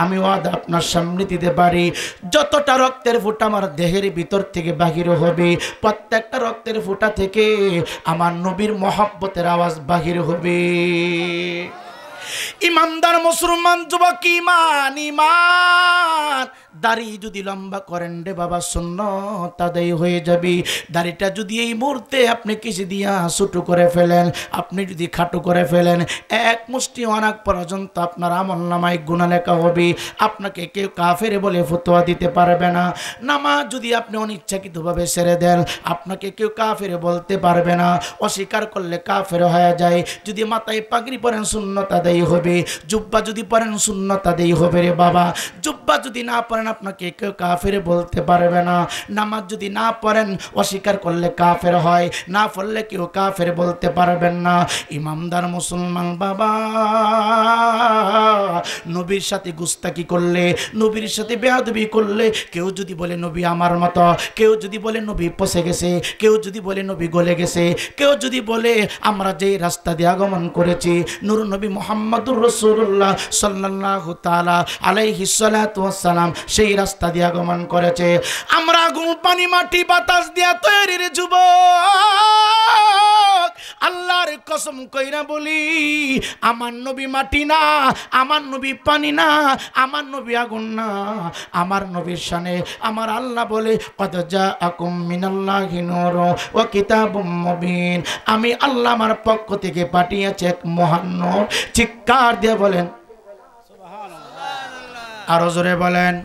আমি ওয়াদা আপনার সামনে দিতে পারি, যতটা রক্তের ফোঁটা আমার দেহের ভিতর থেকে বাহির হবে, প্রত্যেকটা রক্তের ফোঁটা থেকে আমার নবীর মহব্বতের আওয়াজ বাহির হবে। ইমানদার মুসলমান যুবক, ইমান ইমান। দাড়ি যদি লম্বা করেন রে বাবা, সুন্নাত আদায় হয়ে যাবে। দাড়িটা যদি এই মুহূর্তে আপনি কিছু দিয়া ছোট করে ফেলেন, আপনি যদি খাটো করে ফেলেন, এক মুষ্টি অনাক পর্যন্ত আপনার আমলনামায় গুনাহ লেখা হবে। আপনাকে কেউ কাফের বলে ফতোয়া দিতে পারবে না। নামাজ যদি আপনি অনিচ্ছাকৃতভাবে ছেড়ে দেন, আপনাকে কেউ কাফের বলতে পারবে না। অস্বীকার করলে কাফের হয়ে যায়। যদি মাথায় পাগড়ি পরেন, সুন্নাত আদায় হবে। জুব্বা যদি পরেন, সুন্নাত আদায় হবে রে বাবা। জুব্বা যদি না পরেন, আপনাকে কেউ কাফের বলতে পারবে না। নামাজ যদি না পড়েন, অস্বীকার করলে কাফের হয়, না পড়লে কেউ কাফের বলতে পারবেন না। ইমানদার মুসলমান বাবা, নবীর সাথে গুস্তাকি করলে, নবীর সাথে বেয়াদবি করলে, কেউ যদি বলে নবী আমার মতো, কেউ যদি বলে নবী পচে গেছে, কেউ যদি বলে নবী গলে গেছে, কেউ যদি বলে আমরা যেই রাস্তা দিয়ে আগমন করেছি, নূর নবী মুহাম্মদুর রাসূলুল্লাহ সাল্লাল্লাহু তাআলা আলাইহিস সালাতু ওয়াস সালাম সেই রাস্তা দিয়ে আগমন করেছে, আমরা আগুন পানি মাটি বাতাস দিয়া তৈরির যুবক, আল্লাহর কসম কইরা বলি, আমার নবী মাটি না, আমার নবী পানি না, আমার নবী আগুন না, আমার নবীর শানে আমার আল্লাহ বলে কদ জাআকুম মিনাল্লাহি নূরুন ওয়া কিতাবুম মুবিন, আমি আল্লাহ আমার পক্ষ থেকে পাঠিয়েছি এক মহান নূর। চিৎকার দিয়ে বলেন সুবহানাল্লাহ, আরো জোরে বলেন।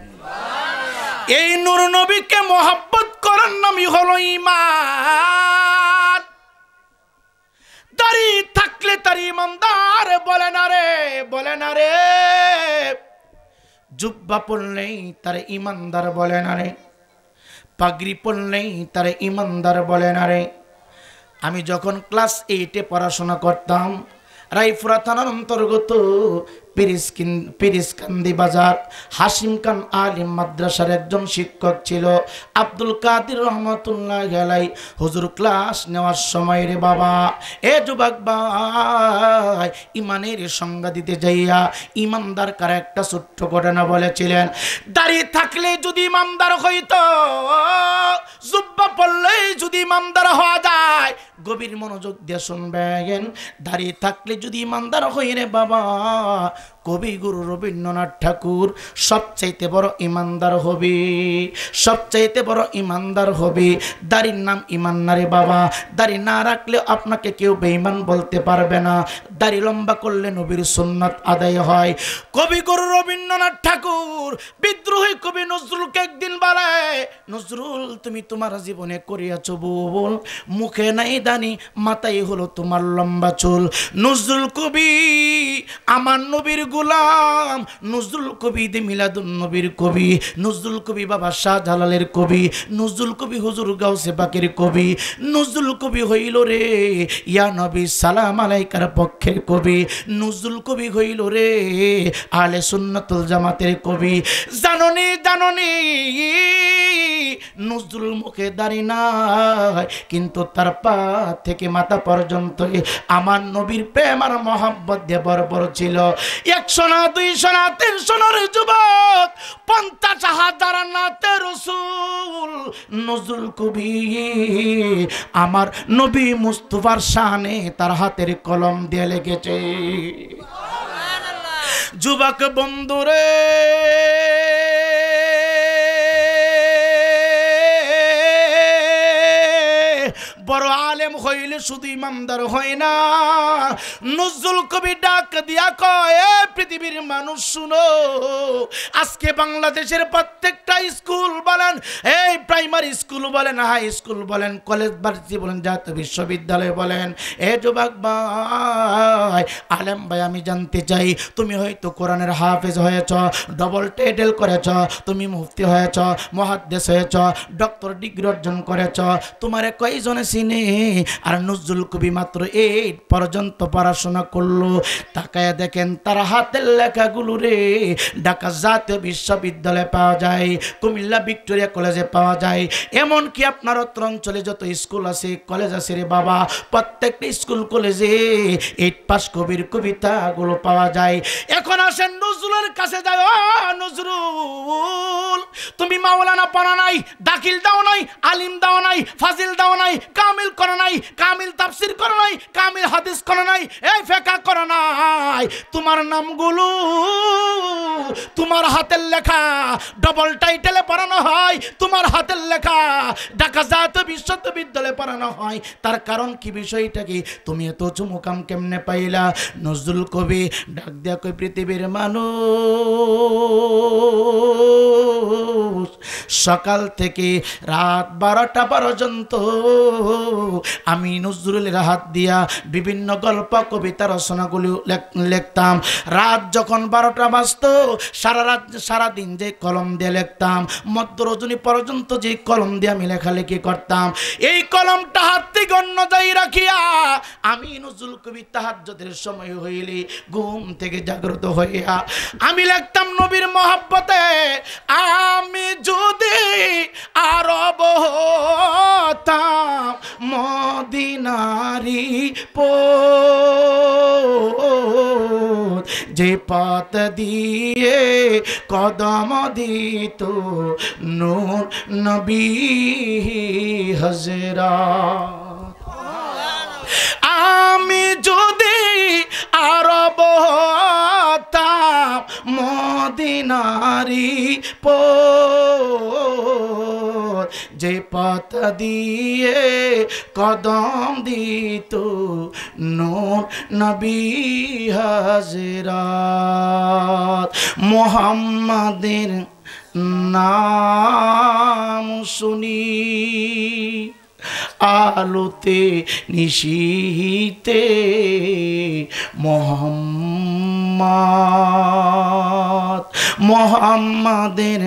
এই নূর নবীকে মোহাব্বত করার নামই হলো ঈমান। দাড়ি থাকলে তার ইমানদার বলে না রে, বলে না রে। জুব্বা পরলেই তার ইমানদার বলে না রে, পাগড়ি পরলেই তার ইমানদার বলে না রে। আমি যখন ক্লাস 8-এ পড়াশোনা করতাম, রায়পুরা থানার অন্তর্গত পিরিসকান্দি বাজার হাসিম খান আলিম মাদ্রাসার একজন শিক্ষক ছিল আব্দুল কাদের রহমতুল্লাহ আলাইহি। হুজুর ক্লাস নেওয়ার সময় রে বাবা, এ যুবক ভাই, ইমানের সংজ্ঞা দিতে যাইয়া ইমানদার কার একটা ছোট্ট ঘটনা বলেছিলেন। দাড়ি থাকলে যদি ইমানদার হইতো, জুব্বা পরলে যদি ইমানদার হওয়া যায়, গভীর মনোযোগ দিয়ে শুনবেন, দাড়ি থাকলে যদি ইমানদার হই রে বাবা, কবি গুরু রবীন্দ্রনাথ ঠাকুর সবচাইতে বড় ইমানদার হবে, সবচাইতে বড় ইমানদার হবে। দাড়ির নাম ইমান না রে বাবা। দাড়ি না রাখলে আপনাকে কেউ বেঈমান বলতে পারবে না। দাড়ি লম্বা করলে নবীর সুন্নাত আদায় হয়। কবি গুরু রবীন্দ্রনাথ ঠাকুর বিদ্রোহী কবি নজরুলকে একদিন বলে, নজরুল তুমি তোমার জীবনে করিয়াছ ভুল, মুখে নাই দানি, মাথায় হলো তোমার লম্বা চুল। নজরুল কবি আমার নবীর গোলাম, নজরুল কবি দে মিলাদুন নবীর কবি, নজরুল কবি বাবা শাহজালালের কবি, নজরুল কবি হুজুর গাউসে পাকের কবি, নজরুল কবি হইল রে ইয়া নবী সালাম আলাইকার পক্ষের কবি, নজরুল কবি হইল রে আহলে সুন্নাতুল জামাতের কবি। জাননি জাননি নজরুল মুখে দাড়ি নাই, কিন্তু তার পা থেকে মাথা পর্যন্ত আমার নবীর প্রেম আর মহব্বত দিয়ে বরবর ছিল। 100 না 200 না 300 না যুবক, 50,000 নাতে রাসূল নজরুল কবি আমার নবী মুস্তাফার শানে তার হাতের কলম দিয়ে লেগেছে। যুবক বন্ধুরে, বড় হইলে শুধু ইমানদার হয় না। নজরুল কবি ডাক দিয়া কয়, এ পৃথিবীর মানুষ শুনো, আজকে বাংলাদেশের প্রত্যেকটা স্কুল বলেন, এই প্রাইমারি স্কুল বলেন, হাই স্কুল বলেন, কলেজ ভার্সিটি বলেন, জাতীয় বিশ্ববিদ্যালয় বলেন, এ যুবক ভাই, আলেম ভাই, আমি জানতে চাই, তুমি হয়তো কোরআনের হাফেজ হয়েছ, ডবল টাইটেল করেছ, তুমি মুফতি হয়েছ, মুহাদ্দিস হয়েছ, ডক্টর ডিগ্রি অর্জন করেছ, তোমারে কয়জনে চিনে? আর নজরুল কবি মাত্র 8 পর্যন্ত পড়াশোনা করলো। তাকায় দেখেন তার হাতের লেখাগুলো রে ঢাকা জাতীয় বিশ্ববিদ্যালয়ে পাওয়া যায়, কুমিল্লা ভিক্টোরিয়া কলেজে পাওয়া যায়, এমনকি আপনার অত্র অঞ্চলে যত স্কুল আছে, কলেজ আছে রে বাবা, প্রত্যেকটা স্কুল কলেজে 8 পাস কবির কবিতাগুলো পাওয়া যায়। এখন আসেন নজরুলের কাছে যায়, ও নজরুল, তুমি মাওলানা পড়া নাই, দাখিল দাও নাই, আলিম দাও নাই, ফাজিল দাও নাই, কামিল করো নাই, কামিল তাফসির করো নাই, কামিল হাদিস করো নাই, এই ফিকহ করো নাই, তোমার নামগুলো তোমার হাতের লেখা ডবল টাইটেলে পড়ানো হয়, তোমার হাতের লেখা ঢাকা জাতীয় বিশ্ববিদ্যালয়ে পড়ানো হয়। তার কারণ কি, বিষয়টা কি, তুমি এত চুমুকাম কেমনে পাইলা? নজরুল কবি ডাক দিয়া কই, পৃথিবীর মানুষ, সকাল থেকে রাত 12টা পর্যন্ত আমি নজরুলের হাত দিয়া বিভিন্ন গল্প কবিতা রচনাগুলি লিখতাম। রাত যখন 12টা বাজত, সারাদিন যে কলম দিয়ে লিখতাম, মধ্য রজনী পর্যন্ত যে কলম দিয়ে আমি লেখালেখি করতাম, এই কলমটা হাত থেকে অন্য জায়গায় রাখিয়া আমি নজরুল কবি তাহাজ্জুদের সময় হইলে ঘুম থেকে জাগ্রত হইয়া আমি লিখতাম নবীর মহব্বতে, আমি যদি আরব হতাম মদিনারি পথ, যে পথ দিয়ে কদম দিত নূর নবী হযরত, আমি যদি আরব হতাম মদিনারি পথ, যে পথ দিয়ে কদম দিত নূর নবী হযরত, মুহাম্মাদের নাম শুনি আলোতে নিশীতে, মুহাম্মাদের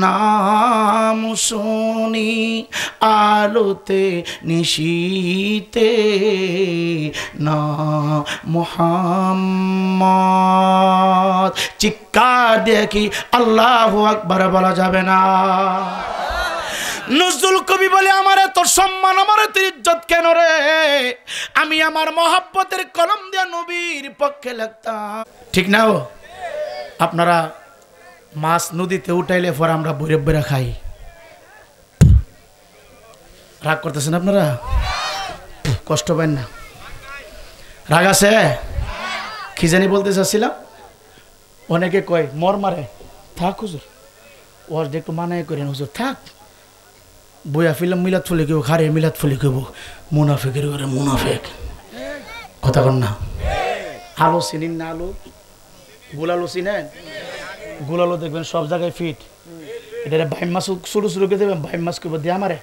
নাম শুনি আলোতে নিশীতে, না মুহাম্মদ, চিৎকার দেখি আল্লাহু আকবার বলা যাবে না? নজরুল কবি বলে, আমার এত সম্মান, আমার এত ইজ্জত কেন রে? আমি আমার মহব্বতের কলম দিয়ে নবীর পক্ষে লিখতাম। ঠিক না? আপনারা মাছ নদীতে উঠাইলে পর আমরা বইরে বইরা খাই, রাগ করতেছেন আপনারা? কষ্ট পান না? রাগ আছে? কি জানি বলতে চাচ্ছিলাম, অনেকে কয় মর মারে, থাক হুজুর, ওর একটু মানায় করেন হুজুর, থাক, বইয়া ফিলাম মিলাদ ফুলে কেউ খারে মিলাদ ফুলে কেউ মুনাফেকের করে মুনাফেক, কথা কন না? আলু চিনিন না? আলু গোলালু চিনেন? গোলালু দেখবেন সব জায়গায় ফিট, এটা বাইম মাছ ছোটো ছোটোকে দেবেন, বাইম মাছ করবো দিয়ে আমারে,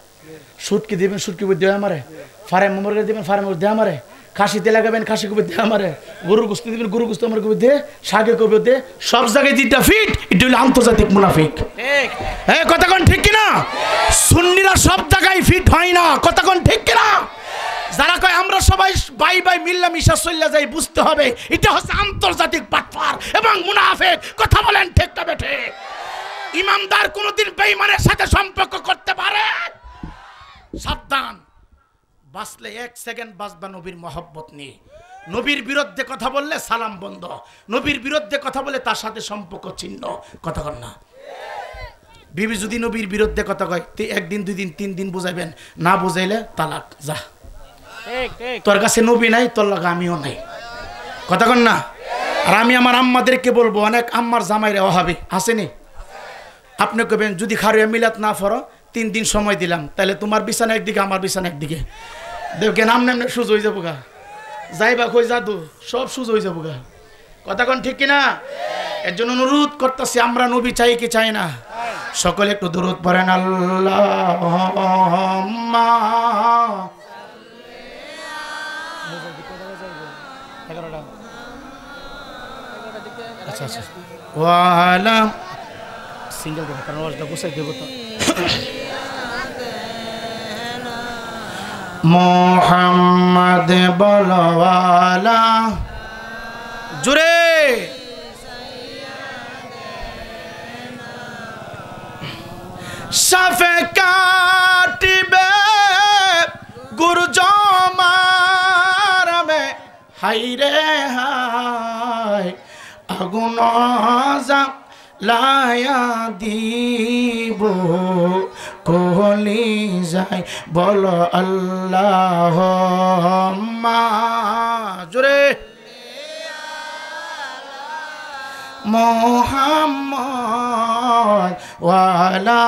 সুটকি দেবেন, সুটকি দিয়ে আমারে, ফারে মোমরকে দেবেন, ফারে মোমর দিয়ে আমারে, খাসিতে লাগাবেন, খাসি কবি দিয়ে আমারে, গরুর গোস্ত দিবেন, গরু গোস্ত আমার কবি দিয়ে, শাকে কবি দিয়ে, সব জায়গায় যেটা ফিট, এটা হলো আন্তর্জাতিক মুনাফিক। কথা কোন ঠিক কিনা? সুন্নিরা সব জায়গায় ফিট হয় না, কথা কোন ঠিক কিনা? যারা কয় আমরা সবাই বাই বাই মিল্লামিশা চল্লা যাই, বুঝতে হবে এটা হচ্ছে আন্তর্জাতিক বাটপার এবং মুনাফিক। কথা বলেন ঠিক না বেঠে? ইমানদার কোনোদিন বেঈমানের সাথে সম্পর্ক করতে পারে? সাবধান, বাঁচলে 1 সেকেন্ড বাঁচবা নবীর মহব্বত নিয়ে। নবীর বিরুদ্ধে কথা বললে সালাম বন্ধ, নবীর বিরুদ্ধে কথা বলে তার সাথে সম্পর্ক ছিন্ন, কথা কর না? বিবি যদি নবীর বিরুদ্ধে কথা কয়, 1 দিন 2 দিন 3 দিন বুঝাইবেন, না বুঝাইলে তালাক, যা, তোর কাছে নবী নাই, তোর লাগা আমিও নাই, কথা কর না? আর আমি আমার আম্মাদেরকে বলবো, অনেক আম্মার জামাইরে অহাবি আসেনি, আপনি কবেন যদি খারুয়া মিলাত না ফরো 3 দিন সময় দিলাম, তাহলে তোমার বিছানা একদিকে আমার বিছানা একদিকে, দেখে নাম নামনে সুজ হয়ে যাবো গা, যাইবা কই জাদু সব সুজ হয়ে যাবো গা। কথা কোন ঠিক কিনা? এর জন্য অনুরোধ করতেছি, আমরা নবী চাই কি চাই না? সকলে একটু দরুদ পড়েন। আল্লাহুম্মা আচ্ছা আচ্ছা ওয়ালা সিঙ্গেল করে কারণ ওয়াজটা গুছাই দেব তো। মুহাম্মদ বলওয়ালা জুরে সাফে কাটিবে গুরজ মারবে হাইরে হাই আগুন লায়া দিব কোহলি যাই বলো আল্লাহুম্মা জোরে মুহাম্মদ ওয়ালা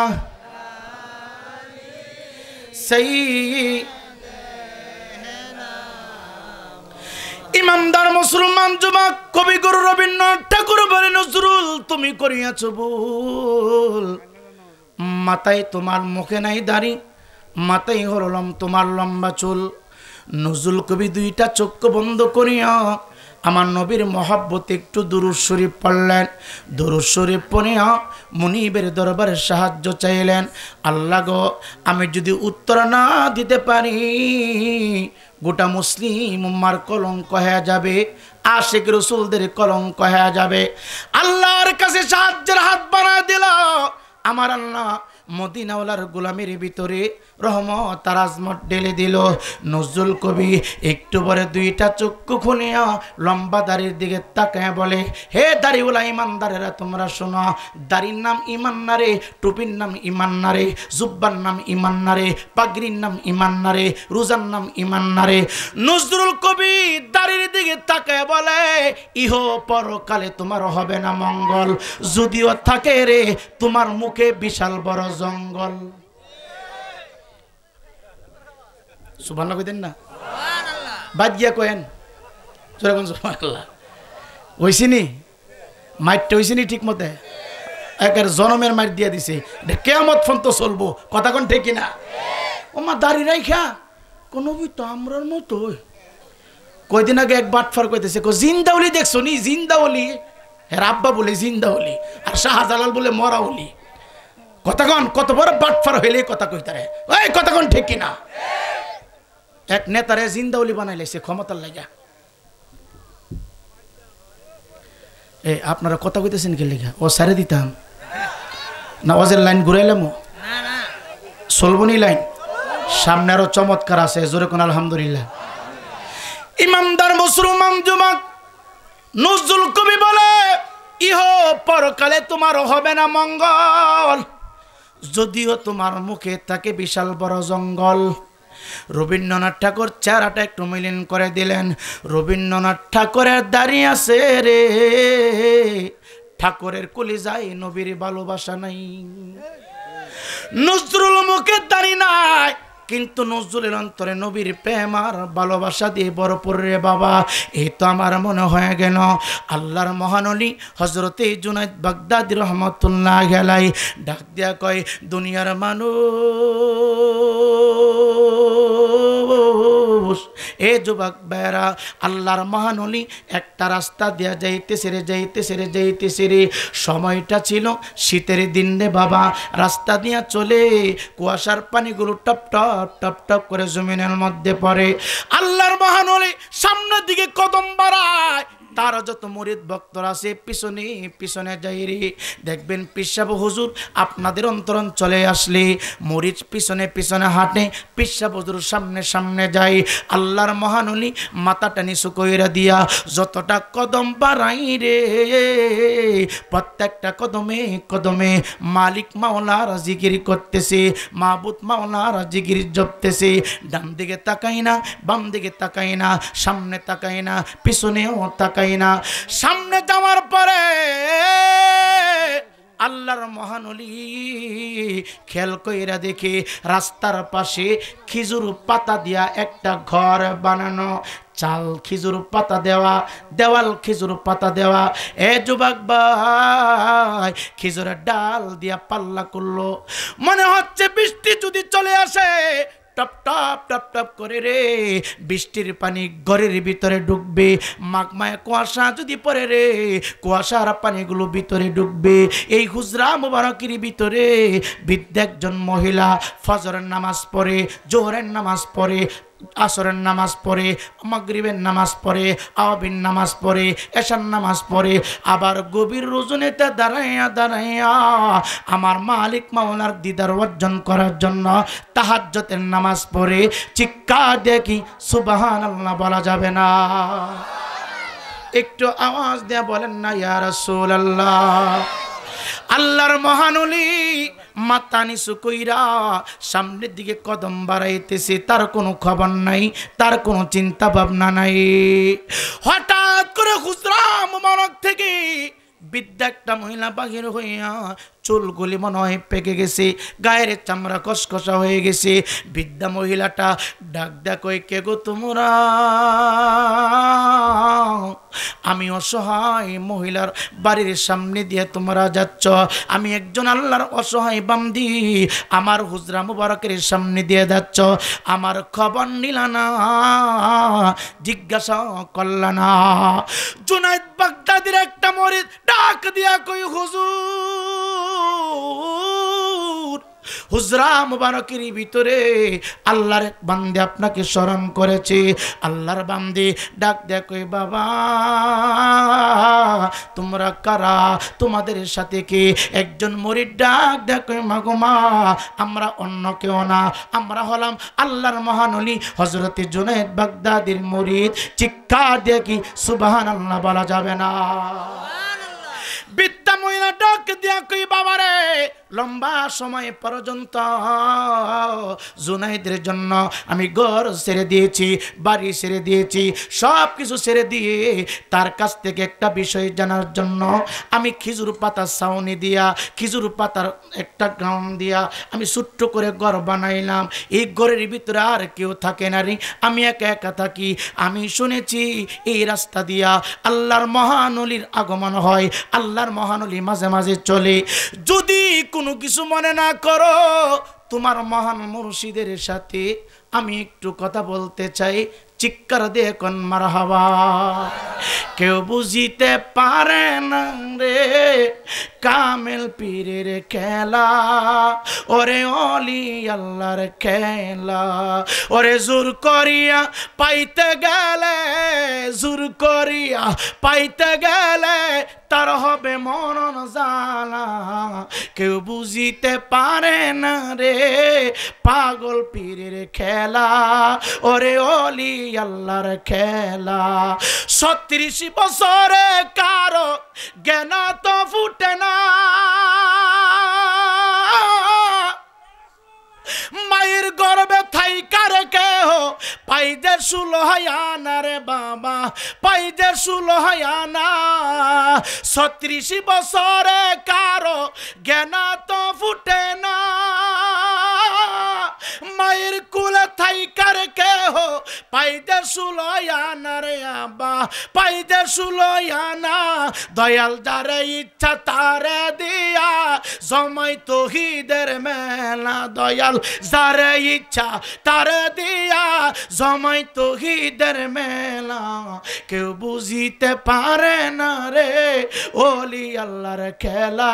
ইমানদার মুসলমান যুবক কবিগুরু রবীন্দ্রনাথ ঠাকুর বলে, নজরুল তুমি করিয়াছ ভুল, মাথায় তোমার মুখে নাই দাড়ি, মাথায় হরলম তোমার লম্বা চুল। নজরুল কবি দুইটা চক্ষু বন্ধ করিয়া আমার নবীর মহাব্বতে একটু দুরূদ শরীফ পড়লেন। দুরূদ শরীফ পড়িয়া মুনিবের দরবারে সাহায্য চাইলেন। আল্লাহ গো, আমি যদি উত্তর না দিতে পারি গোটা মুসলিম উম্মার কলঙ্ক হয়ে যাবে, আশিক রাসূলদের কলঙ্ক হয়ে যাবে। আল্লাহর কাছে সাহায্যের হাত বাড়ায় দিল আমার আল্লাহ। মদিনাওয়ালার গোলামের ভিতরে রহমত আর আজমত ঢেলে দিল। নজরুল কবি একটু পরে দুইটা চক্ষু খুলিয়া লম্বা দাড়ির দিকে তাকায় বলে, হে দাড়িওয়ালা ইমানদারেরা তোমরা শোনো, দাড়ির নাম ইমান না রে, টুপির নাম ইমান না রে, জুব্বার নাম ইমান না রে, পাগড়ির নাম ইমান না রে, রোজার নাম ইমান না রে। নজরুল কবি দাড়ির দিকে তাকায় বলে, ইহ পরকালে তোমার হবে না মঙ্গল, যদিও থাকে রে তোমার মুখে বিশাল বড় জঙ্গল। সুবহানাল্লাহ কইতেন না? বাদ গিয়া কয়েন জোরে সুবহানাল্লাহ। হইছিনি মাইটটা হইছিনি ঠিক মতে? একের জনমের মাইট দিয়া দিছে, কেয়ামত পর্যন্ত চলবো। কথা কোন ঠিক কিনা? ও মা দাড়ি রাইখা কোন তো আমরার মতো। কয়দিন আগে এক বাটফার কইতেছে, জিন্দাউলি দেখছো নি? জিন্দাউলি এর আব্বা বলে জিন্দাউলি, আর শাহজালাল বলে মরাউলি। কথাগণ কত বড় বাটফার হইলে কথা কইতারে। ওই কথাগণ ঠিক কিনা? এক নেতারে জিন্দাউলি বানাই লাইছে ক্ষমতার লাগা। আপনারা কথা কইতেছেন কি লেখা? ও সারে দিতাম না, ওয়াজের লাইন ঘুরাইলাম, চলবনি লাইন সামনে আরো চমৎকার আছে। জোরে কোন আলহামদুলিল্লাহ। ইমানদার মুসলমান যুবক নজরুল কবি বলে, ইহ পরকালে তোমার হবে না মঙ্গল, যদিও তোমার মুখে থাকে বিশাল বড় জঙ্গল। রবীন্দ্রনাথ ঠাকুর চেহারাটা একটু মিলিন করে দিলেন। রবীন্দ্রনাথ ঠাকুরের দাড়ি আছে রে, ঠাকুরের কলিজায় নবীর ভালোবাসা নাই। নজরুল মুখে দাড়ি নাই, কিন্তু নজরুলের অন্তরে নবীর প্রেম আর ভালোবাসা দিয়ে ভরপুর রে বাবা। এই তো আমার মনে হয়ে গেল আল্লাহর মহানলী হজরতে জুনাইদ বাগদাদি রহমতুল্লাহ আলাইহি ডাক দিয়া কয়, দুনিয়ার মানুষ এ যুবক বেরা, আল্লাহর মহানলী একটা রাস্তা দিয়া যাইতেছে রে। সময়টা ছিল শীতের দিন রে বাবা। রাস্তা দিয়া চলে কুয়াশার পানিগুলো টপ টপ টপ টপ করে জমিনের মধ্যে পড়ে। আল্লাহর মহানলী সামনের দিকে কদম বাড়ায়, তার যত মুরিদ ভক্তরা আছে পিছনে পিছনে যাই রে। দেখবেন পিসাব হুজুর আপনাদের অন্তরঞ্চলে আসলে মুরিদ পিছনে পিছনে হাঁটে, পিসাব হুজুর সামনে সামনে যায়। আল্লাহর মহানলী মাথাটা নিচু কইরা দিয়া যতটা কদম বাড়াই রে, প্রত্যেকটা কদমে কদমে মালিক মাওলার জিকির করতেছে, মাবুদ মাওলার জিকির জপতেছে। ডান দিকে তাকাই না, বাম দিকে তাকাই না, সামনে তাকাই না, পিছনেও তাকাই না। সামনে যাওয়ার পরে আল্লাহর মহানলি খেয়াল কইরা দেখে রাস্তার পাশে খেজুর পাতা দিয়া একটা ঘর বানানো, চাল খেজুর পাতা দেওয়া, দেওয়াল খেজুর পাতা দেওয়া। এ যুবক ভাই খেজুরের ডাল দিয়া পাল্লা করলো, মনে হচ্ছে বৃষ্টি যদি চলে আসে টপ টপ টপ টপ করে রে বৃষ্টির পানি ঘরের ভিতরে ঢুকবে, মাগমায় কুয়াশা যদি পড়ে রে কুয়াশার পানিগুলো ভিতরে ঢুকবে। এই হুজরা মুবারকের ভিতরে বৃদ্ধ একজন মহিলা ফজরের নামাজ পড়ে, জোহরের নামাজ পড়ে, আসরের নামাজ পড়ে, মাগরিবের নামাজ পড়ে, আওয়াবির নামাজ পড়ে, এশার নামাজ পড়ে, আবার গভীর রজনীতে দাঁড়াইয়া দাঁড়াইয়া আমার মালিক মাওলার দিদার অর্জন করার জন্য তাহাজ্জুদের নামাজ পড়ে। চিৎকার দেখি সুবহানাল্লাহ বলা যাবে না? একটু আওয়াজ দিয়ে বলেন না ইয়া রাসূলুল্লাহ। আল্লাহর মহানলি মাথা নিচু কইরা সামনের দিকে কদম বাড়াইতেছে, তার কোনো খবর নাই, তার কোনো চিন্তা ভাবনা নাই। হঠাৎ করে হুজরা মুবারক থেকে বৃদ্ধ একটা মহিলা বাহির হইয়া, চুলগুলি মনে হয় পেকে গেছে, গায়ের চামড়া কসকসা হয়ে গেছে। বৃদ্ধা মহিলাটা ডাক ডাক কই, কে গো তোমরা? আমি অসহায় মহিলার বাড়ির সামনে দিয়ে তোমরা যাচ্ছ, আমি একজন আল্লাহর অসহায় বান্দি, আমার হুজরা মুবারকের সামনে দিয়ে যাচ্ছ, আমার খবর নিলা না, জিজ্ঞাসা করলা না। জুনাইদ বাগদাদির একটা মরিদ ডাক দিয়া কই, হুজুর হুজরা মুবারকের ভিতরে আল্লাহর এক বান্দে আপনাকে স্মরণ করেছে। আল্লাহর বান্দে ডাক দেয়া কই, বাবা তোমরা কারা? তোমাদের সাথে কি? একজন মুরিদ ডাক দেয়া কই, মাগো মা আমরা অন্য কেউ না, আমরা হলাম আল্লাহর মহানলি হযরতে জুনাইদ বাগদাদির মুরিদ। চিৎকার দিয়ে কি সুবহানাল্লাহ বলা যাবে না? বিদ্যা মহিলা ডাক দিয়া কই, বাবারে লম্বা সময় পর্যন্ত জুনাইদের জন্য আমি ঘর ছেড়ে দিয়েছি, বাড়ি ছেড়ে দিয়েছি, সব কিছু ছেড়ে দিয়ে তার কাছ থেকে একটা বিষয় জানার জন্য আমি খেজুর পাতা ছাউনি দিয়া, খেজুর পাতার একটা গ্রাউন্ড দিয়া আমি ছোট্ট করে ঘর বানাইলাম। এই ঘরের ভিতরে আর কেউ থাকে না রে, আমি একা একা থাকি। আমি শুনেছি এই রাস্তা দিয়া আল্লাহর মহানলির আগমন হয়, আল্লাহর মহানলি মাঝে মাঝে চলে। যদি কোনো কিছু মনে না করো, তোমার মহান মুর্শিদের সাথে আমি একটু কথা বলতে চাই। চিৎকার দিয়ে কোন মারহাবা। কেউ বুঝিতে পারে না রে কামেল পীরের খেলা, ওরে অলি আল্লাহর খেলা। ওরে জোর করিয়া পাইতে গেলে, জোর করিয়া পাইতে গেলে তার হবে মরণ জ্বালা। কেউ বুঝিতে পারে না রে পাগল পীরের খেলা, ওরে অলি আল্লাহর খেলা। 36 বছরে কারো জ্ঞান তো ফুটে না, মায়ের গর্বে থাইকার কেহ পাই যে 16 আনা রে বাবা, পাই যে 16 আনা। 36 বছরে কারো জ্ঞান তো ফুটে না, মায়ের কুলে থাইকার কেহ পাই যে 16 আনা রে আবা, পাই যে 16 আনা। দয়াল যারে ইচ্ছা তারে দিয়া জমাই তৌহিদের মেলা, দয়াল যারে ইচ্ছা তারে দিয়া জমাই তৌহিদের মেলা। কেউ বুঝিতে পারে না রে ওলি আল্লাহর খেলা,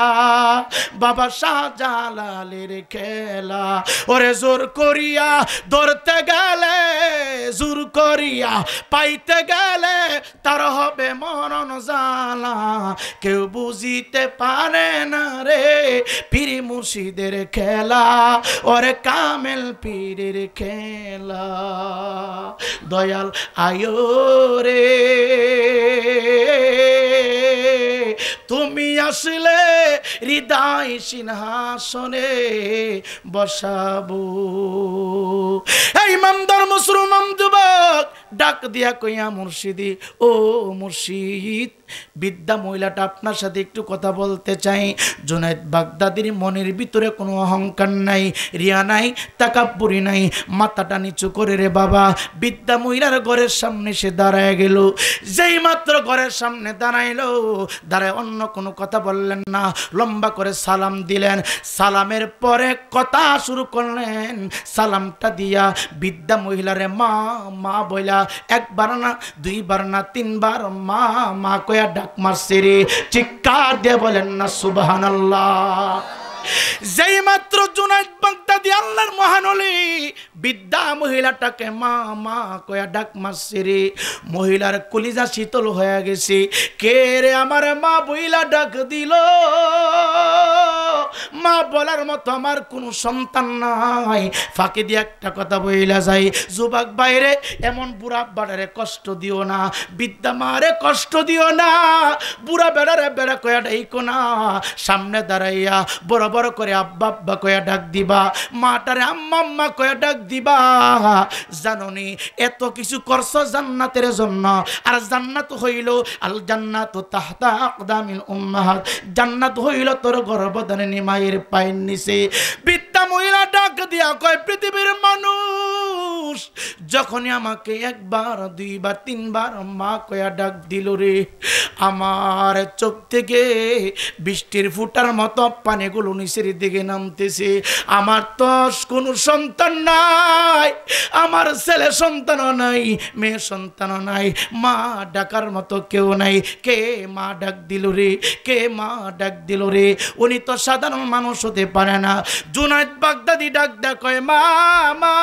বাবা শাহজালালের খেলা। ওরে জোর করিয়া ধরতে গেলে, জোর করিয়া পাইতে গেলে তার হবে মরণ জ্বালা। কেউ বুঝিতে পারে না রে পীর মুর্শিদের খেলা, ওরে কামেল পীরের খেলা। দয়াল আয়ো রে তুমি আসলে হৃদয় সিংহাসনে বসাবো। এই ইমানদার মুসলমান যুবক ডাক দিয়া কইয়া মুর্শিদি, ও মুর্শিদ, বিদ্যা মহিলাটা আপনার সাথে একটু কথা বলতে চাই। জুনায়েদ বাগদাদির মনের ভিতরে কোনো অহংকার নাই, রিয়া নাই, তাকাব্বুরি নাই, মাথাটা নিচু করে রে বাবা বিদ্যা মহিলার ঘরের সামনে সে দাঁড়ায় গেল। যেই মাত্র ঘরের সামনে দাঁড়াইলো, দাঁড়ায় অন্য কোনো কথা বললেন না, লম্বা করে সালাম দিলেন। সালামের পরে কথা শুরু করলেন। সালামটা দিয়া বিদ্যা মহিলারে মা মা বইলা একবার না, দুইবার না, তিনবার মা মা কয়া ডাক মারছে রে। চিৎকার দিয়ে বলেন না সুবহানাল্লাহ। যেই মাত্র জুনায়েদ বাগদাদি আল্লাহর মহান ওলি বিদ্যা মহিলাটাকে মা মা কয়া ডাক মারছে রে, মহিলার কলিজা শীতল হয়ে গেছে। কে রে আমার মা বইলা ডাক দিল? মা বলার মতো আমার কোনো সন্তান নাই। ফাঁকে দিয়ে একটা কথা বইলা যায়, যুবক বাইরে এমন বুড়া বাড়ারে কষ্ট দিও না, বিদ্যা মারে কষ্ট দিও না, বুড়া বেড়ারে বেড়া কয়া ডাইকো না। সামনে দাঁড়াইয়া বড় বড় করে আব্বা আব্বা কয়া ডাক দিবা, মাটারে আম্মা আম্মা কয়া ডাক দিবা। জাননি এত কিছু করছো জান্নাতের জন্য, আর জান্নাত হইল আল জান্নাতু তাহতা আকদামিল উম্মাহাত, জান্নাত হইল তোর গর্ভধারিণী মায়ের পায়ের নিচে। বিদ্যা মহিলা ডাক দিয়া কয়, পৃথিবীর মানুষ যখনই আমাকে একবার দুইবার তিনবার মা কয়া ডাক দিল রে, আমার চোখ থেকে বৃষ্টির ফুটার মতো পানিগুলো নিচের দিকে নামতেছে। আমার তো কোনো সন্তান নাই, আমার ছেলে সন্তানও নাই, মেয়ে সন্তানও নাই, মা ডাকার মতো কেউ নাই। কে মা ডাক দিল রে? কে মা ডাক দিল রে? উনি তো সাধারণ মানুষ হতে পারে না। জুনায়েদ বাগদাদি ডাক দেয়া কয়, মা মা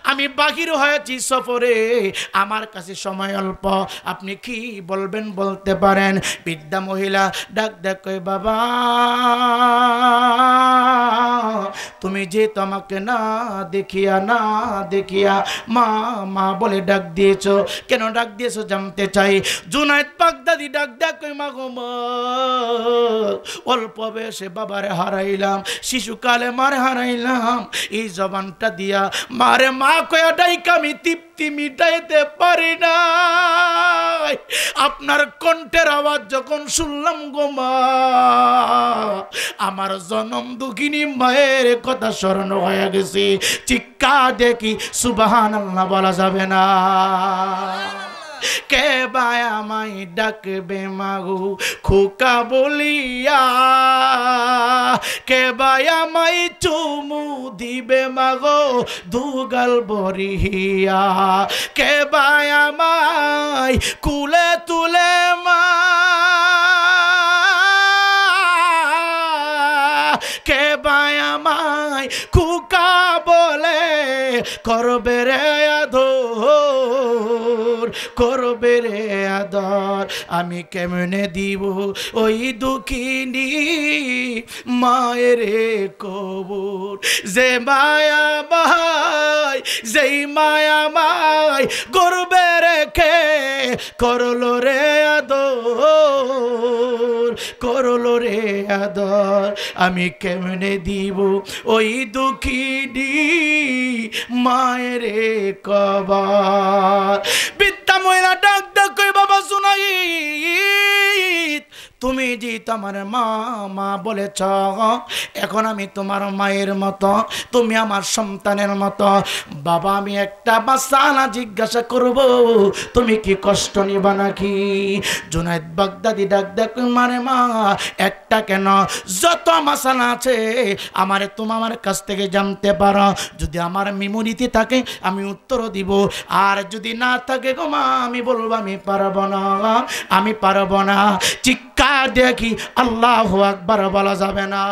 আমি বাহির হয়েছি সফরে, আমার কাছে সময় অল্প, আপনি কি বলবেন বলতে পারেন। বিদ্যা মহিলা ডাক দেয়া কয়, বাবা তুমি যে তোমাকে না দেখিয়া মা মা বলে ডাক দিয়েছো, কেন ডাক দিয়েছো জানতে চাই। জুনায়েদ বাগদাদি ডাক দেয়া কই, মা গো মা, অল্প বয়সে বাবারে হারাইলাম, শিশুকালে মারে হারাইলাম, এই জবানটা দিয়া মারে মা কয়া ডাইকা আমি তৃপ্তি মিটাইতে পারি না। আপনার কণ্ঠের আওয়াজ যখন শুনলাম গো মা, আমার জনম দুঃখিনী মায়ের কথা স্মরণ হয়ে গেছে। চিক্কা দেখি সুবহানাল্লাহ বলা যাবে না। কে বায় আমায় ডাকবে মাগো খোকা বলিয়া, কে বায় আমায় চুমু দিবে মাগো দুগাল বরিয়া, কে বায় আমায় কুলে তুলে মা, কে বায় আমায় খোকা বলে করবে রে আদর, করবে রে আদর। আমি কেমনে দিব ওই দুঃখিনী মায়ের কবর। যে মায়া মাই, যেই মায়া মাই গর্বে রেখে করলো রে আদর, করলো রে আদর। আমি কেমনে দিব ওই দুঃখিনী মায়ের কবর। বিদ্যা মহিলা ডাক ডাক কই, বাবা জুনায়েদ তুমি যে তোমার মা মা বলেছ, এখন আমি তোমার মায়ের মতো, তুমি আমার সন্তানের মতো। বাবা আমি একটা মাসালা জিজ্ঞাসা করব, তুমি কি কষ্ট নিবা নাকি? জুনায়েদ বাগদাদি ডাক ডাক, মানে মা একটা কেন, যত মাসালা আছে আমারে তুমি আমার কাছ থেকে জানতে পারো। যদি আমার মেমোরিতে থাকে আমি উত্তর দিব, আর যদি না থাকে গো মা আমি বলবো আমি পারবো না, আমি পারবো না। চিৎকার দেখি আল্লাহু আকবার বলা যাবে না?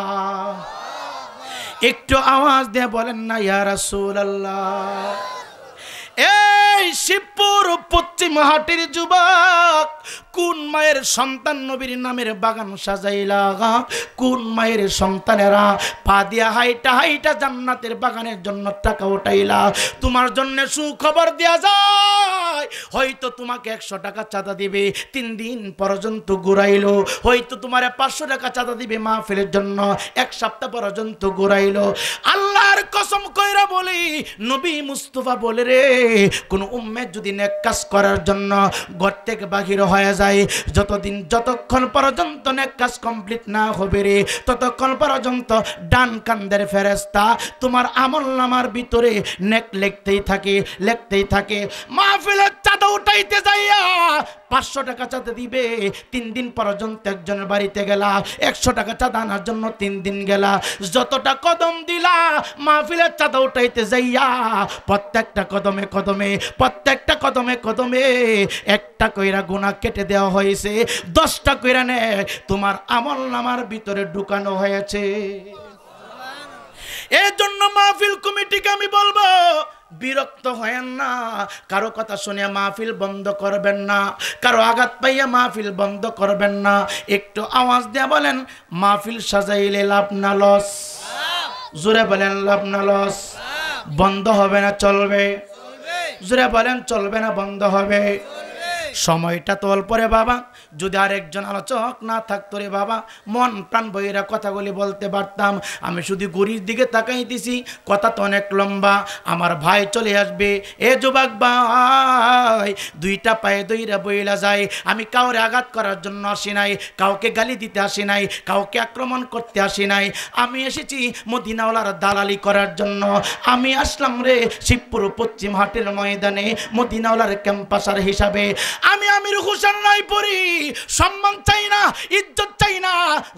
একটু আওয়াজ দিয়ে বলেন না ইয়া রাসূলুল্লাহ। এই শিবপুর পশ্চিম হাটের যুবক কোন মায়ের সন্তান নবীর নামের বাগান সাজাইলা, কোন মায়ের সন্তানেরা পা দিয়া হাইটা হাইটা জান্নাতের বাগানের জন্য টাকা উঠাইলা। তোমার জন্য সুখবর দেয়া যায়, হয়তো তোমাকে 100 টাকা চাঁদা দিবে, 3 দিন পর্যন্ত ঘুরাইলো। হয়তো তোমার 500 টাকা চাঁদা দিবে মাহফিলের জন্য, 1 সপ্তাহ পর্যন্ত ঘুরাইলো। আল্লাহর কসম কইরা বলি, নবী মুস্তাফা বলে রে, কোন উম্মত যদি নেক কাজ করার জন্য ঘর থেকে বাহির হয়ে যায়, যতক্ষণ পর্যন্ত নেক কাজ কমপ্লিট না হবে রে, ততক্ষণ পর্যন্ত ডান কান্দের ফেরেশতা তোমার আমলনামার ভিতরে নেক লিখতেই থাকে। মাহফিলের চাঁদা উঠাইতে যাইয়া 500 টাকা চাঁদা দিবে, 3 দিন পর্যন্ত একজনের বাড়িতে গেলা, 100 টাকা চাঁদা আনার জন্য 3 দিন গেলা। যতটা কদম দিলা মাহফিলের চাঁদা উঠাইতে যাইয়া, প্রত্যেকটা কদমে একটা কইরা গুনাহ কেটে দেওয়া হয়েছে, 10টা কইরা নে তোমার আমলনামার ভিতরে ঢুকানো হয়েছে। এই জন্য মাহফিল কমিটিকে আমি বলবো, বিরক্ত হয়েন না, কারো কথা শুনে মাহফিল বন্ধ করবেন না, কারো আঘাত পাইয়া মাহফিল বন্ধ করবেন না। একটু আওয়াজ দিয়ে বলেন, মাহফিল সাজাইলে লাভ না লস? জোরে বলেন, লাভ না লস? বন্ধ হবে না চলবে? জোরে বলেন, চলবে না বন্ধ হবে? সময়টা তো অল্প রে বাবা, যদি আরেকজন আলোচক না থাকতো রে বাবা, মন প্রাণ বইরা কথাগুলি বলতে পারতাম। আমি শুধু গড়ির দিকে তাকাইতেছি, কথা তো অনেক লম্বা। আমার ভাই চলে আসবে। এ যুবক ভাই, 2টা পায়ে দইরা বইলা যায়। আমি কাউরে আঘাত করার জন্য আসি নাই, কাউকে গালি দিতে আসি নাই, কাউকে আক্রমণ করতে আসি নাই। আমি এসেছি মদিনাওয়ালার দালালি করার জন্য। আমি আসলাম রে শিবপুর পশ্চিম হাটের ময়দানে মদিনাওয়ালার ক্যাম্পাসার হিসাবে। আমি আমির হোসেন রায়পুরি, সম্মান চাই না, ইজ্জত চাই না।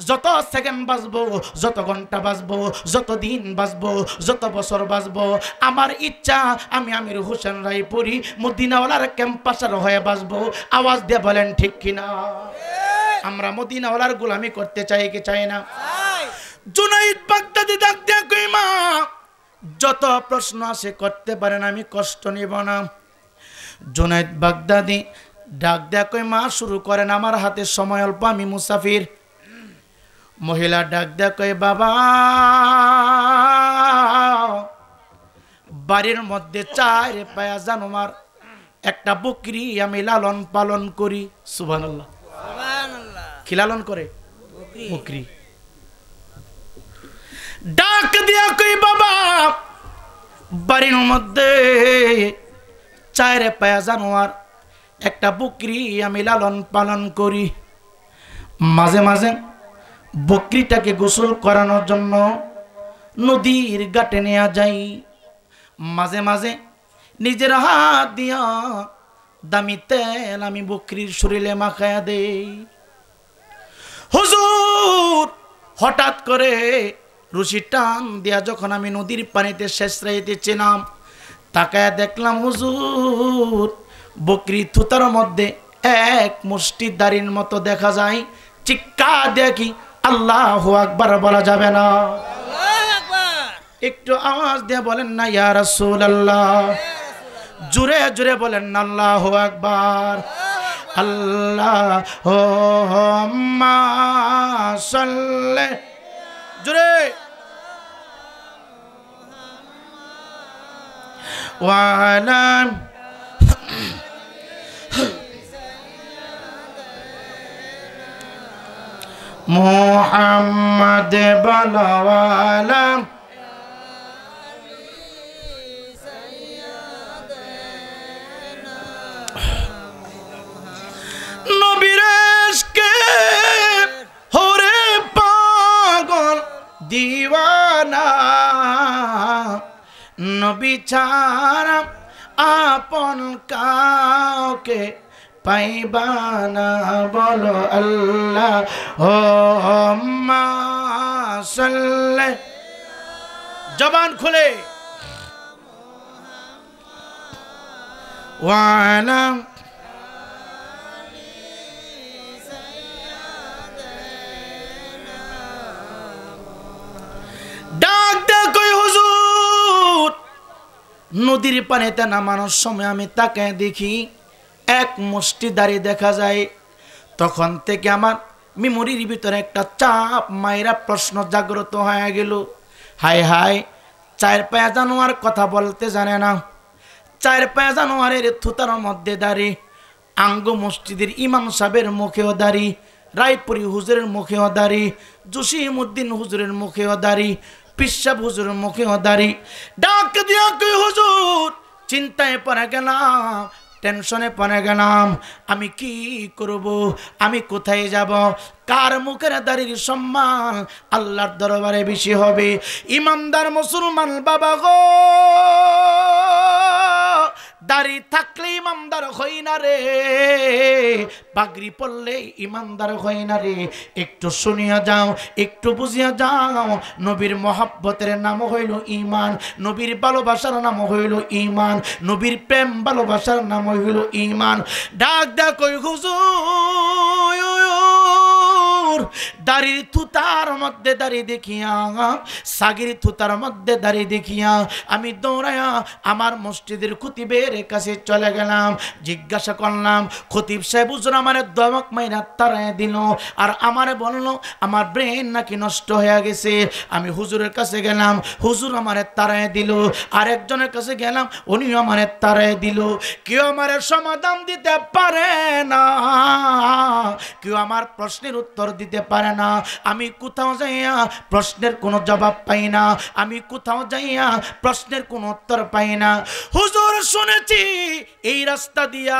যত সেকেন্ড বাঁচবো, যত ঘন্টা বাঁচবো, যত দিন বাঁচবো, যত বছর বাঁচবো, আমার ইচ্ছা আমি আমির হোসেন রায়পুরি মদিনাওয়ালার ক্যাম্পাসার হয়ে বাঁচবো। আওয়াজ দিয়ে বলেন ঠিক কিনা? আমরা মদিনাওয়ালার গোলামি করতে চাই কি চাই না? জুনাইদ বাগদাদি ডাক দিয়া কই, মা যত প্রশ্ন আছে করতে পারেন, আমি কষ্ট নিব না। জুনাইদ বাগদাদি ডাক দেয়া কই, মা শুরু করেন, আমার হাতে সময় অল্প, আমি মুসাফির। মহিলা ডাক দেয়া কই, বাবা বাড়ির মধ্যে 4 পায়া জানোয়ার, একটা বকরি আমি লালন পালন করি। সুবহানাল্লাহ। কি লালন করে? বকরি। ডাক দিয়া কই, বাবা বাড়ির মধ্যে 4 পায়া জানোয়ার, একটা বকরি আমি লালন পালন করি। মাঝে মাঝে বকরিটাকে গোসল করানোর জন্য নদীর ঘাটে নেওয়া যাই। মাঝে মাঝে নিজের হাত দিয়া দামি তেল আমি বকরির শরীরে মাখায়া দেই। হুজুর হঠাৎ করে রশি টান দিয়া যখন আমি নদীর পানিতে শেষ রাইতেছিলাম, তাকায়া দেখলাম হুজুর বকরি থুতার মধ্যে 1 মুষ্টি দাড়ির মতো দেখা যায়। চিক্কা দেখি আল্লাহু আকবার বলা যাবে না? একটু আওয়াজ দিয়ে বলেন না ইয়া রাসূলুল্লাহ? জোরে জোরে বলেন না আল্লাহু আকবার। আল্লাহুম্মা সাল্লি, জোরে ওয়া আলা মুহাম্মদ বালাওয়ালা নবীর ইশকে হরে পাগল দিওয়ানা, নবী ছাড়া আপন কাউকে পাইবানা। বলো আল্লাহুম্মা সাল্লি, জবান খুলে, ওয়া আলা ডাক দে কই হুজুর। নদীর পানিতে নামানোর সময় আমি তাকায় দেখি 1 মুষ্টি দাড়ি দেখা যায়। তখন থেকে আমার মেমোরির ভিতরে একটা চাপ মায়েরা প্রশ্ন জাগ্রত হয়ে গেল, হায় হায়, 4 পায়া জানোয়ার কথা বলতে জানে না, 4 পায়া জানোয়ারের থুতার মধ্যে দাঁড়িয়ে আঙ্গ মসজিদের ইমাম সাহেবের মুখেও দাঁড়ি, রায়পুরি হুজুরের মুখেও দাঁড়ি, জসিমউদ্দিন হুজুরের মুখেও দাঁড়ি, পিসাব হুজুরের মুখেও দাঁড়ি। ডাক দিয়া কই হুজুর, চিন্তায় পড়ে গেলাম, টেনশনে পড়ে গেলাম, আমি কি করব, আমি কোথায় যাব, কার মুখের দাড়ির সম্মান আল্লাহর দরবারে বেশি হবে? ইমানদার মুসলমান বাবা গো, দাড়ি থাকলে ইমানদার হই না রে, পাগড়ি পরলে ইমানদার হই না রে। একটু শুনিয়া যাও, একটু বুঝিয়া যাও, নবীর মহব্বতের নাম হইল ঈমান, নবীর ভালোবাসার নাম হইল ঈমান, নবীর প্রেম ভালোবাসার নাম হইল ঈমান। ডাক ডাক কই হুজুর, দাড়ির থুতার মধ্যে দাড়ি দেখিয়া, সাগির থুতার মধ্যে দাড়ি দেখিয়া আমি দৌড়াইয়া আমার মসজিদের খতিবের কাছে চলে গেলাম। জিজ্ঞাসা করলাম, খতিব সাহেব হুজুর আমারে দমক মাইরা তাড়ায় দিল, আর আমারে বলল আমার ব্রেন নাকি নষ্ট হয়ে গেছে। আমি হুজুরের কাছে গেলাম, হুজুর আমারে তাড়ায় দিল। আরেকজনের কাছে গেলাম, উনিও আমারে তাড়ায় দিল। কেউ আমারে সমাধান দিতে পারে না, কেউ আমার প্রশ্নের উত্তর দিতে পারে না। আমি কোথাও যাইয়া প্রশ্নের কোনো জবাব পাই না, আমি কোথাও যাইয়া প্রশ্নের কোনো উত্তর পাই না। হুজুর শুনেছি এই রাস্তা দিয়া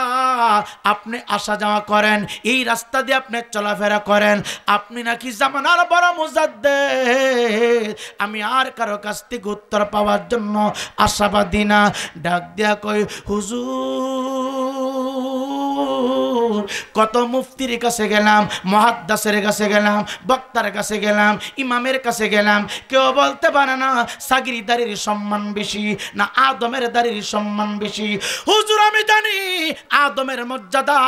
আপনি আসা যাওয়া করেন, এই রাস্তা দিয়ে আপনি চলাফেরা করেন, আপনি নাকি জামানার বড় মুজাদ্দিদ। আমি আর কারো কাছ থেকে উত্তর পাওয়ার জন্য আশাবাদী না। ডাক দিয়া কই হুজুর, কত মুফতির কাছে গেলাম, মুহাদ্দিসের কাছে গেলাম, বক্তার কাছে গেলাম, ইমামের কাছে গেলাম, কেউ বলতে পারে না সাগির দাড়ির সম্মান বেশি না আদমের দাড়ির সম্মান বেশি। হুজুর আমি জানি আদমের মর্যাদা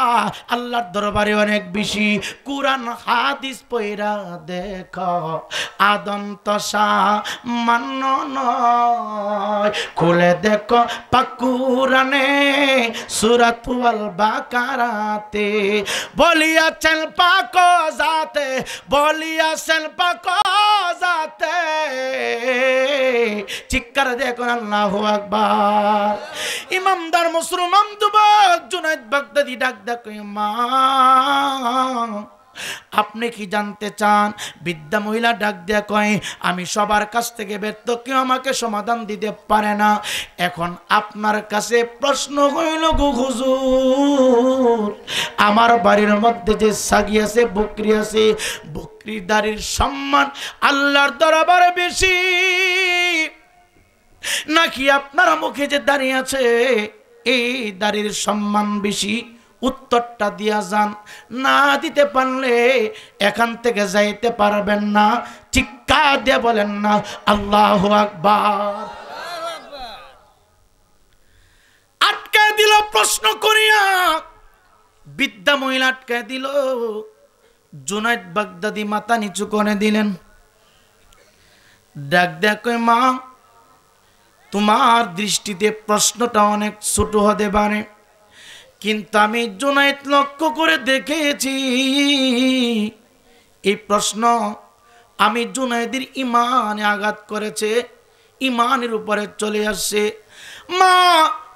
আল্লাহর দরবারে অনেক বেশি। কুরআন হাদিস পড়া দেখো, আদম তো সামান্য নয়, খুলে দেখো পাক কুরআনে সূরাতুল বাকারাতে বলিয়াছেন পাক জাতে, বলিয়াছেন পাক জাতে, চিৎকার দেখুন আল্লাহু আকবার। ইমামদার মুসলমান যুবক জুনায়েদ বাগদাদি ডাক ডাক, মা আপনি কি জানতে চান? বৃদ্ধা মহিলা ডাক দিয়া কয়, আমি সবার কাছ থেকে ব্যর্থ, কেউ আমাকে সমাধান দিতে পারে না। এখন আপনার কাছে প্রশ্ন হইল গো হুজুর, আমার বাড়ির মধ্যে যে ছাগি আছে, বকরি আছে, বকরি দাড়ির সম্মান আল্লাহর দরবারে বেশি নাকি আপনার মুখে যে দাঁড়িয়ে আছে এই দাড়ির সম্মান বেশি? উত্তরটা দিয়া যান, না দিতে পারলে এখান থেকে যাইতে পারবেন না। চিৎকার দিয়ে বলেন না আল্লাহু আকবার। আটকে দিল প্রশ্ন করিয়া, বৃদ্ধা মহিলা আটকে দিল। জুনায়েদ বাগদাদি মাথা নিচু করে দিলেন, ডাক দেখ, মা তোমার দৃষ্টিতে প্রশ্নটা অনেক ছোট হতে পারে, কিন্তু আমি জুনায়েদ লক্ষ্য করে দেখেছি এই প্রশ্ন আমি জুনায়েদের ইমানে আঘাত করেছে, ইমানের উপরে চলে আসছে। মা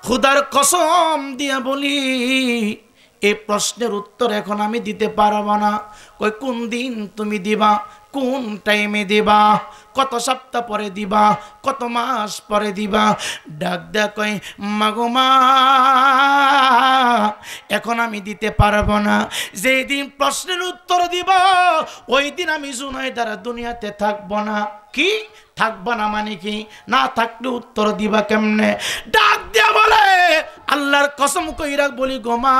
খোদার কসম দিয়া বলি এই প্রশ্নের উত্তর এখন আমি দিতে পারবো না। কই কোন দিন তুমি দিবা, কোন টাইমে দিবা, কত সপ্তাহ পরে দিবা, কত মাস পরে দিবা? ডাক দেয়া কই, মাগো মা এখন আমি দিতে পারবো না। যেই দিন প্রশ্নের উত্তর দিব ওই দিন আমি জুনায়েদ আর দুনিয়াতে থাকবো না। কি থাকবো না মানে কি? না থাকলে উত্তর দিবা কেমনে? ডাক দিয়া বলে, আল্লাহর কসম কইরা বলি গো মা,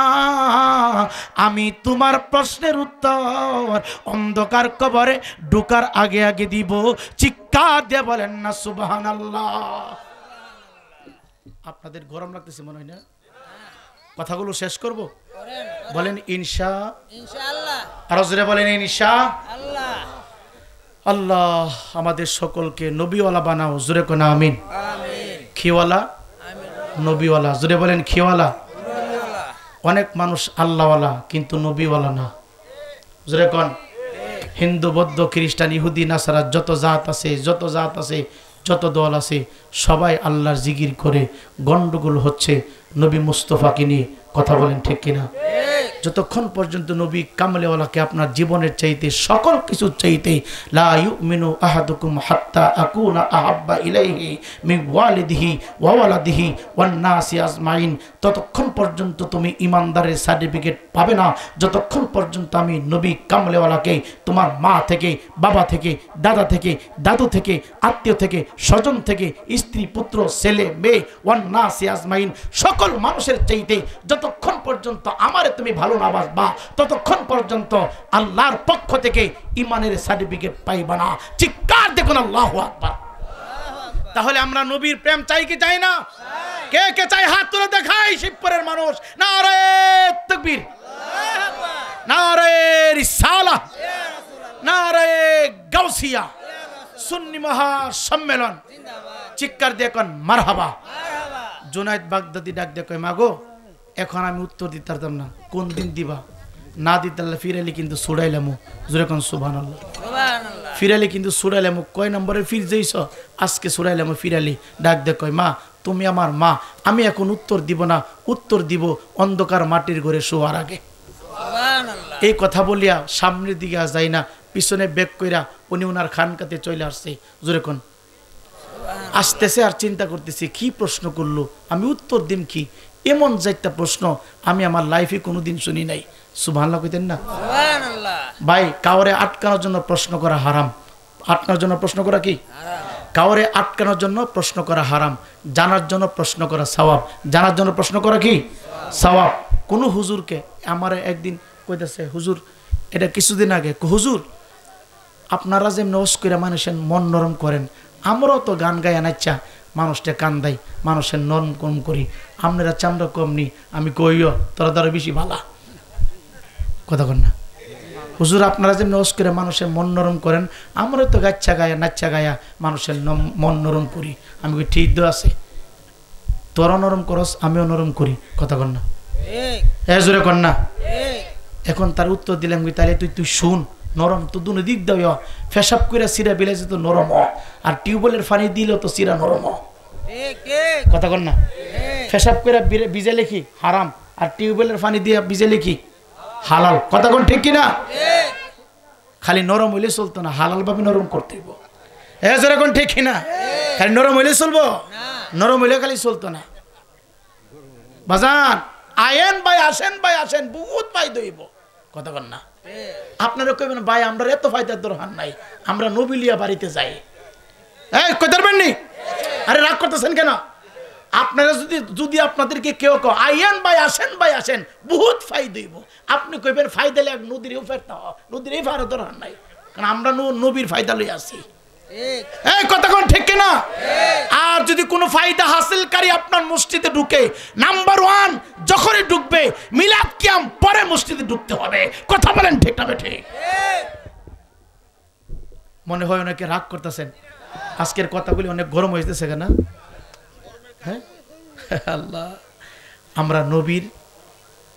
আমি তোমার প্রশ্নের উত্তর অন্ধকার কবরে ঢোকার আগে আগে দিব। চিৎকার দিয়ে বলেন না সুবহানাল্লাহ। আপনাদের গরম লাগতেছে মনে হয় না? কথাগুলো শেষ করব, বলেন ইনশাআল্লাহ। আর জোরে বলেন ইনশাআল্লাহ। আল্লাহ আমাদের সকলকে নবীওয়ালা বানাও, জোরে কোন আমিন। খিওয়ালা নবীওয়ালা, জোরে বলেন খিওয়ালা। অনেক মানুষ আল্লাহওয়ালা কিন্তু নবীওয়ালা না। জোরে কোন হিন্দু বৌদ্ধ খ্রিস্টান ইহুদি নাসারা যত জাত আছে যত দল আছে সবাই আল্লাহর জিকির করে গন্ডগোল হচ্ছে নবী মুস্তাফাকে নিয়ে কথা বলেন ঠিক কিনা যতক্ষণ পর্যন্ত নবী কামলেওয়ালাকে আপনার জীবনের চাইতে সকল কিছু চাইতে লা ইউমিনু আহাদুকুম হাত্তা আকুনা আহাব্বা ইলাইহি মিন ওয়ালিদিহি ওয়া ওয়ালাদিহি ওয়ান নাসি আজমাইন ততক্ষণ পর্যন্ত তুমি ঈমানদারের সার্টিফিকেট পাবে না যতক্ষণ পর্যন্ত আমি নবী কামলেওয়ালাকে তোমার মা থেকে বাবা থেকে দাদা থেকে দাদু থেকে আত্মীয় থেকে স্বজন থেকে স্ত্রী পুত্র ছেলে মেয়ে ওয়ান নাসি আজমাইন সকল মানুষের চাইতে যতক্ষণ পর্যন্ত আমারে তুমি ভালো না বাসবা ততক্ষণ পর্যন্ত আল্লাহর পক্ষ থেকে ঈমানের সার্টিফিকেট পাইবা না চিৎকার দেখুন আল্লাহু আকবার তাহলে আমরা নবীর প্রেম চাই কি চাই না কে কে চাই হাত তুলে দেখাই শিবপুরের মানুষ নারে তাকবীর আল্লাহু আকবার নারে রিসালাহ নারে গাউসিয়া সুন্নি মহা সম্মেলন জিন্দাবাদ চিৎকার দেখুন মারহাবা জুনায়েদ বাগদাদি ডাক দেখো মাগো এখন আমি উত্তর দিতে পারতাম না কোন দিন দিবা না দিতে ফিরালি কিন্তু ছুড়াইলামু জোরে কোন সুবহানাল্লাহ ফিরালি কিন্তু ছুড়াইলামু কয় নম্বরে ফির যাইছ আজকে ছুড়াইলামু ফিরালি ডাক দে কয় মা তুমি আমার মা আমি এখন উত্তর দিব না উত্তর দিব অন্ধকার মাটির ঘরে শোয়ার আগে সুবহানাল্লাহ এই কথা বলিয়া সামনের দিকে যাই না পিছনে ব্যাক কইরা উনি ওনার খানকাতে চলে আসছে জোরে কোন আসতেছে আর চিন্তা করতেছি কি প্রশ্ন করলো আমি উত্তর দিম কি এমন একটা প্রশ্ন আমি আমার লাইফে কোনোদিন শুনি নাই সুবহানাল্লাহ কইতেন না সুবহানাল্লাহ ভাই কাউরে আটকানোর জন্য প্রশ্ন করা হারাম আটকানোর জন্য প্রশ্ন করা কি হারাম কাউরে আটকানোর জন্য প্রশ্ন করা হারাম জানার জন্য প্রশ্ন করা সওয়াব জানার জন্য প্রশ্ন করা কি সওয়াব কোন হুজুরকে আমারে একদিন কইতাছে হুজুর এটা কিছুদিন আগে হুজুর আপনারা যে নওয়াজ করে মানুষের মন নরম করেন আমরাও তো গান গায় নাচা মানুষটা কান্দাই মানুষের নরম কম করি আপনারা চামড়া কম নি আমি কইও তোরা ধরো বেশি ভালা কথা কন না হুজুর আপনারা যে নওয়াজ করে মানুষের মন নরম করেন আমরাও তো গাচ্ছা গায়া নাচা গায়া মানুষের মন নরম করি আমি কই ঠিক তো আছে তোরা নরম করস আমিও নরম করি কথা কন না ঠিক জোরে কন না এখন তার উত্তর দিলাম তাহলে তুই শুন নরম তো দুনো দিক দাও ফেসাব করে সিরা বিলাইছে তো নরম আর টিউবওয়েলের পানি দিলে তো সিরা নরম কথা কন না ফেসাব করে ভিজালে কি হারাম আর টিউবওয়েলের পানি দিয়ে ভিজালে কি হালাল কথা কন ঠিক কিনা খালি নরম হইলে চলতো না হালাল ভাবে নরম করতে হইব যেরকম ঠিক কিনা খালি নরম হইলে চলবো নরম হইলে খালি চলতো না বাজান আয়েন ভাই আসেন বহুত পাই দইব কথা কন না আপনারা কইবেন ভাই আমরা এত ফায়দার দরকার নাই আমরা নবিলিয়া বাড়িতে যাই এই কই পারবেন নি আরে রাগ করতেছেন কেন আপনারা যদি আপনাদেরকে কেউ কো আইয়ান ভাই আসেন বহুত ফায়দা হইব আপনি কইবেন ফায়দা লাগ নদীর উফারতা নদীর এই ফার দরকার নাই কারণ আমরা নবীর ফায়দা লই আসি ঠিক এই কথা কোন ঠিক কি না আর যদি কোনো ফায়দা হাসিলকারী আপনার মসজিদে ঢুকে নাম্বার 1 যখনই ঢুকবে মিলাদ কিয়াম পরে মসজিদে ঢুকতে হবে কথা বলেন ঠিক না ঠিক মনে হয় অনেকে রাগ করতেছেন আজকের কথাগুলি অনেক গরম হইতেছে কেন হ্যাঁ আল্লাহ আমরা নবীর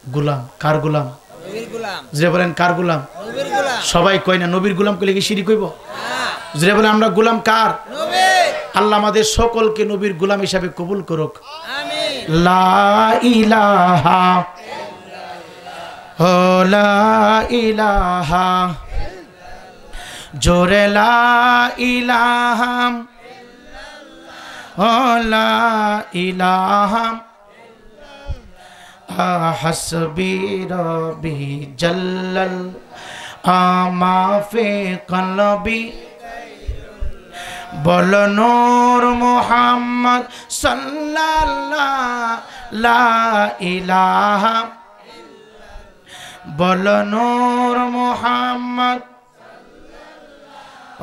গোলাম কার গোলাম নবীর গোলাম যে বলেন কার গোলাম নবীর গোলাম সবাই কয় না নবীর গোলাম কইলে কি শিরক হইব যে বলে আমরা গোলাম কার নবীর আল্লাহ আমাদের সকলকে নবীর গোলাম হিসাবে কবুল করুক আমিন লা ইলাহা লা ইলাহা জোরে লা ইলাহা লা ইলাহা হাসবি রব্বি জাল্লাল আমা ফি কলবি বল নূর মুহাম্মদ সাল্লাল্লাহু লা ইলাহা বল নূর মুহাম্মদ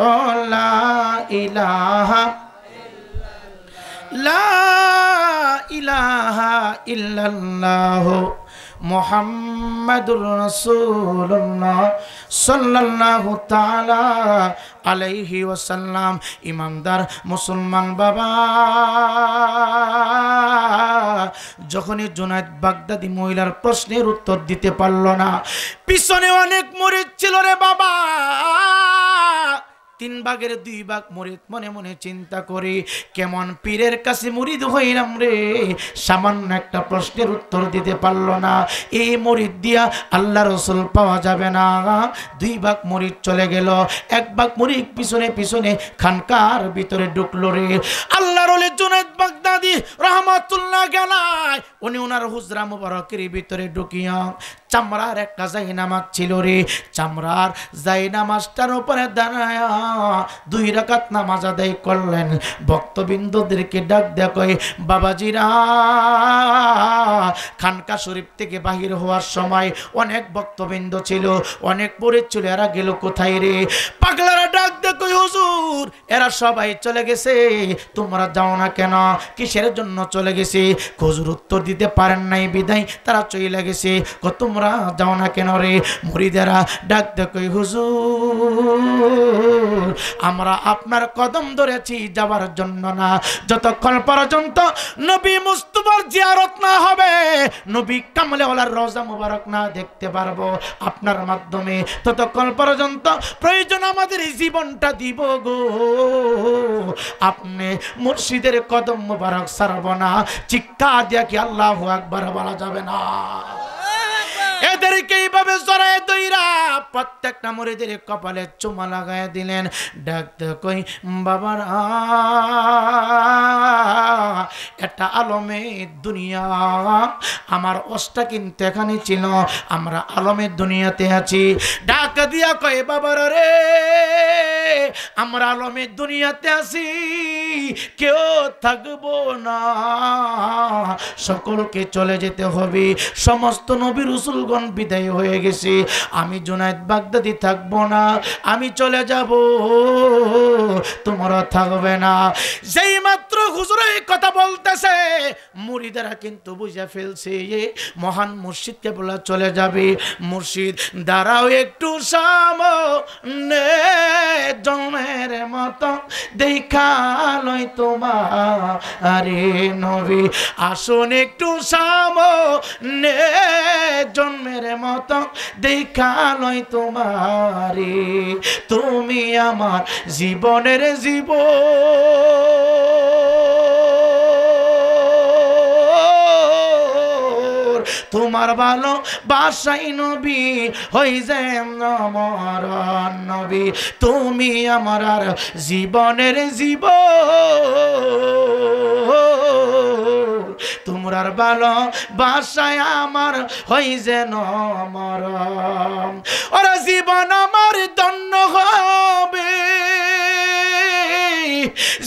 ও লা ইলাহা লা ইলাহা ইল্লাল্লাহ মুহাম্মাদুর রাসূলুল্লাহ সাল্লাল্লাহু তাআলা আলাইহি ওয়াসাল্লাম। ইমানদার মুসলমান বাবা, যখনই জুনায়েদ বাগদাদি মহিলার প্রশ্নের উত্তর দিতে পারল না, পিছনে অনেক মুরিদ ছিল রে বাবা। 3 ভাগের 2 ভাগ মুরিদ মনে মনে চিন্তা করে, কেমন পীরের কাছে মুরিদ হইলাম রে, সামান্য একটা প্রশ্নের উত্তর দিতে পারল না। এই মুরিদ দিয়া আল্লাহ রাসূল পাওয়া যাবে না। 2 ভাগ মুরিদ চলে গেল, 1 ভাগ মুরিদ পিছনে পিছনে খানকার ভিতরে ঢুকলো রে। আল্লাহর ওলি জুনায়েদ বাগদাদি রহমাতুল্লাহ আলাইহি উনি ওনার হুজরা মুবারকের ভিতরে ঢুকিয়া চামড়ার একটা জায়নামাজ ছিল রে, চামড়ার জায়নামাজটার উপরে দাঁড়ায়া 2 রাকাত নামাজ আদায় করলেন। ভক্তবৃন্দদেরকে ডাক দেয়া কয়, বাবাজিরা, খানকা শরীফ থেকে বাহির হওয়ার সময় অনেক ভক্তবৃন্দ ছিল, অনেক পরে ছিল, এরা গেল কোথায় রে? পাগলারা ডাক দেয়া কয়, হুজুর এরা সবাই চলে গেছে, তোমরা যাও না কেন? কিসের জন্য চলে গেছে? হুজুর উত্তর দিতে পারেন নাই বিদায় তারা চলে গেছে। তোমরা যাও না কেন রে? মুরিদেরা ডাক দেয়া কয়, হুজুর আমরা আপনার কদম ধরেছি যাওয়ার জন্য না, যতক্ষণ পর্যন্ত নবী মুস্তাফার জিয়ারত না হবে, নবী কামলেওয়ালার রওজা মুবারক না দেখতে পারবো আপনার মাধ্যমে, ততক্ষণ পর্যন্ত প্রয়োজন আমাদের জীবনটা দিব গো। আপনি মুর্শিদের কদম মুবারক ছাড়ব না। চিৎকার দিয়া কি আল্লাহু আকবার বলা যাবে না? এদেরকে এইভাবে জড়ায় দইরা প্রত্যেকটা মুরিদের কপালে চুমা লাগায় দিলেন। ডাকতে কই, বাবার এটা আলমের দুনিয়া, আমার অষ্টা কিন্তু এখানে ছিল, আমরা আলমের দুনিয়াতে আছি। ডাক দিয়া কয়, বাবার রে আমরা আলমের দুনিয়াতে আছি, কেউ থাকবো না, সকলকে চলে যেতে হবে, সমস্ত নবী রাসূলগণ বিদায় হয়ে গেছে, আমি জুনায়েদ বাগদাদি থাকবো না, আমি চলে যাব, তোমরা থাকবে না। যেই মাত্র হুজুর এই কথা বলতেছে, মুরিদেরা কিন্তু বুঝে ফেলছে মহান মুর্শিদকে বলা চলে যাবে। মুর্শিদ দাঁড়াও একটু সামনে, জন্মের মতো দেখা লই তোমার আরে নবী, আসুন একটু সামনে, জন্মের মতো দেখা লই তোমারে, তুমি আমার জীবনের জীবন, তোমার ভালো বাসাই নবী হই যে আমার নবী, তুমি আমার আর জীবনের জীবন, তোমরার ভালো বাসায় আমার হই যেন মরম, ওরা জীবন আমার ধন্য হবে,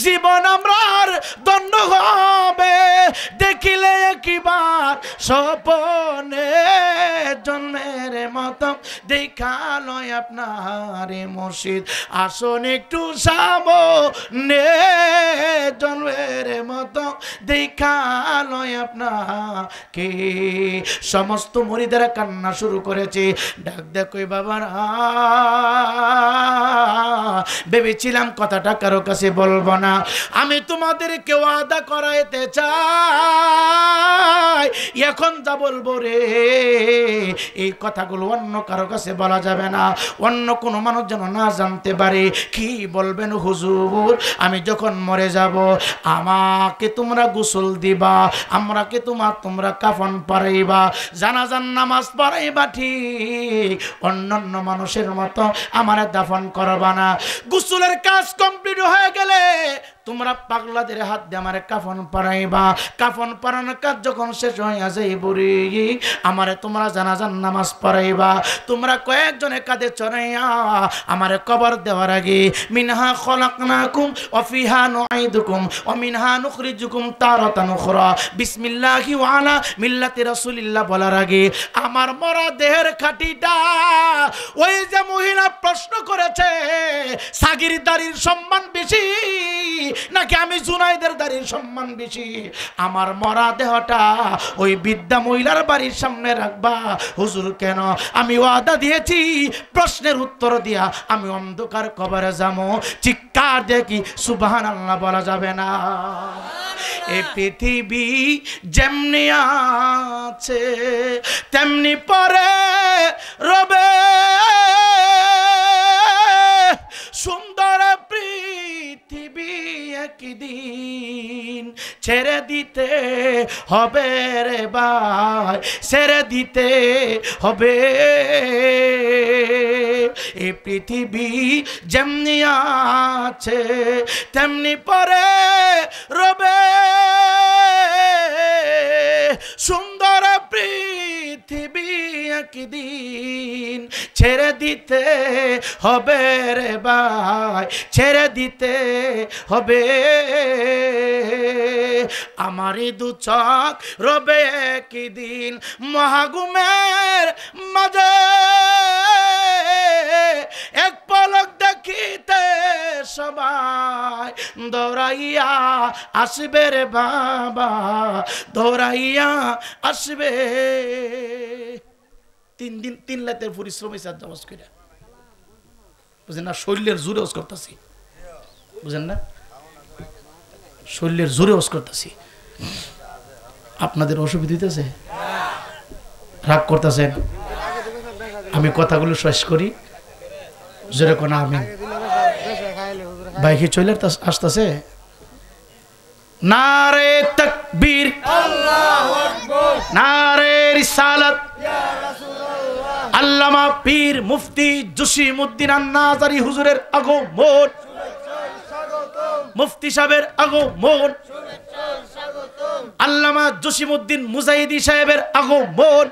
জীবন আমার ধন্য হবে, দেখিলে একবার স্বপনে, জন্মের মতো দেখা লয় আপনারে মুর্শিদ, আসুন একটু সামনে, জন্মের মতো দেখা লয় আপনাকে। সমস্ত মুরিদেরা কান্না শুরু করেছে। ডাক দেখো বাবার, ভেবেছিলাম কথাটা কারো কাছে বলবো না, আমি তোমাদেরকে ওয়াদা করাইতে চাই, এখন যা বলবো রে এই কথাগুলো অন্য কারো কাছে বলা যাবে না, অন্য কোনো মানুষ যেন না জানতে পারে। কি বলবেন হুজুর, আমি যখন মরে যাব আমাকে তোমরা গোসল দিবা, আমরাকে তোমরা কাফন পরাইবা, জানাজার নামাজ পড়াইবা, ঠিক অন্যান্য মানুষের মতো আমার দাফন করবা না। গোসলের কাজ কমপ্লিট হয়ে গেলে তোমরা পাগলাদের হাত দিয়ে আমার কাফন পরাইবা, কাফন পরানোর কাজ যখন শেষ হয়ে যাইব রে আমারে তোমরা জানাজার নামাজ পড়াইবা। তোমরা কয়েকজনে কাঁধে চড়াইয়া আমার কবর দেওয়ার আগে মিনহা খলাকনাকুম ওয়া ফিহা নুঈদুকুম ওয়া মিনহা নুখরিজুকুম তারাতান উখরা বিসমিল্লাহি ওয়া আলা মিল্লাতি রাসূলিল্লাহ বলার আগে আমার মরা দেহের খাটিটা ওই যে মহিলা প্রশ্ন করেছে সাগির দাড়ির সম্মান বেশি নাকি আমি জুনাইদের দাড়ির সম্মান বেশি, আমার মরা দেহটা ওই বিদ্যা মহিলার বাড়ির সামনে রাখবা। হুজুর কেন? আমি ওয়াদা দিয়েছি প্রশ্নের উত্তর দিয়া আমি অন্ধকার কবরে যাবো, চিৎকার দেখি সুবহানাল্লাহ বলা যাবে না। এই পৃথিবী যেমনি আছে তেমনি পরে রবে, সুন্দর পৃথিবী একদিন ছেড়ে দিতে হবে রে ভাই, ছেড়ে দিতে হবে। এই পৃথিবী যেমনি আছে তেমনি পরে রবে, সুন্দর পৃথিবী একদিন ছেড়ে দিতে হবে রে ভাই, ছেড়ে দিতে হবে। আমারই দু চোখ রবে একদিন মহাগুমের মাঝে, এক পলক দেখিতে সবাই দৌড়াইয়া আসবে রে বাবা, দৌড়াইয়া আসবে। 3 দিন 3 রাতের পরিশ্রম হয়েছে নামাজ কইরা, বুঝেন না? শরীরের জোরে ওয়াজ করতেছি, বুঝেন না? শরীরের জোরে ওয়াজ করতেছি। আপনাদের অসুবিধা হইতেছে? রাগ করতেছেন? আমি কথাগুলো শেষ করি, জোরে কোন আমিন। বাইকে চলে আসতেছে। নারে তাকবীর, আল্লাহু আকবার, নারে রিসালাত, ইয়া রাসূলুল্লাহ। আল্লামা পীর মুফতি জসিমউদ্দিন আন-নাজারী হুজুরের আগমন, মুফতি সাহেবের আগমন, আল্লামা জসিমউদ্দিন মুজাহিদি সাহেবের আগমন,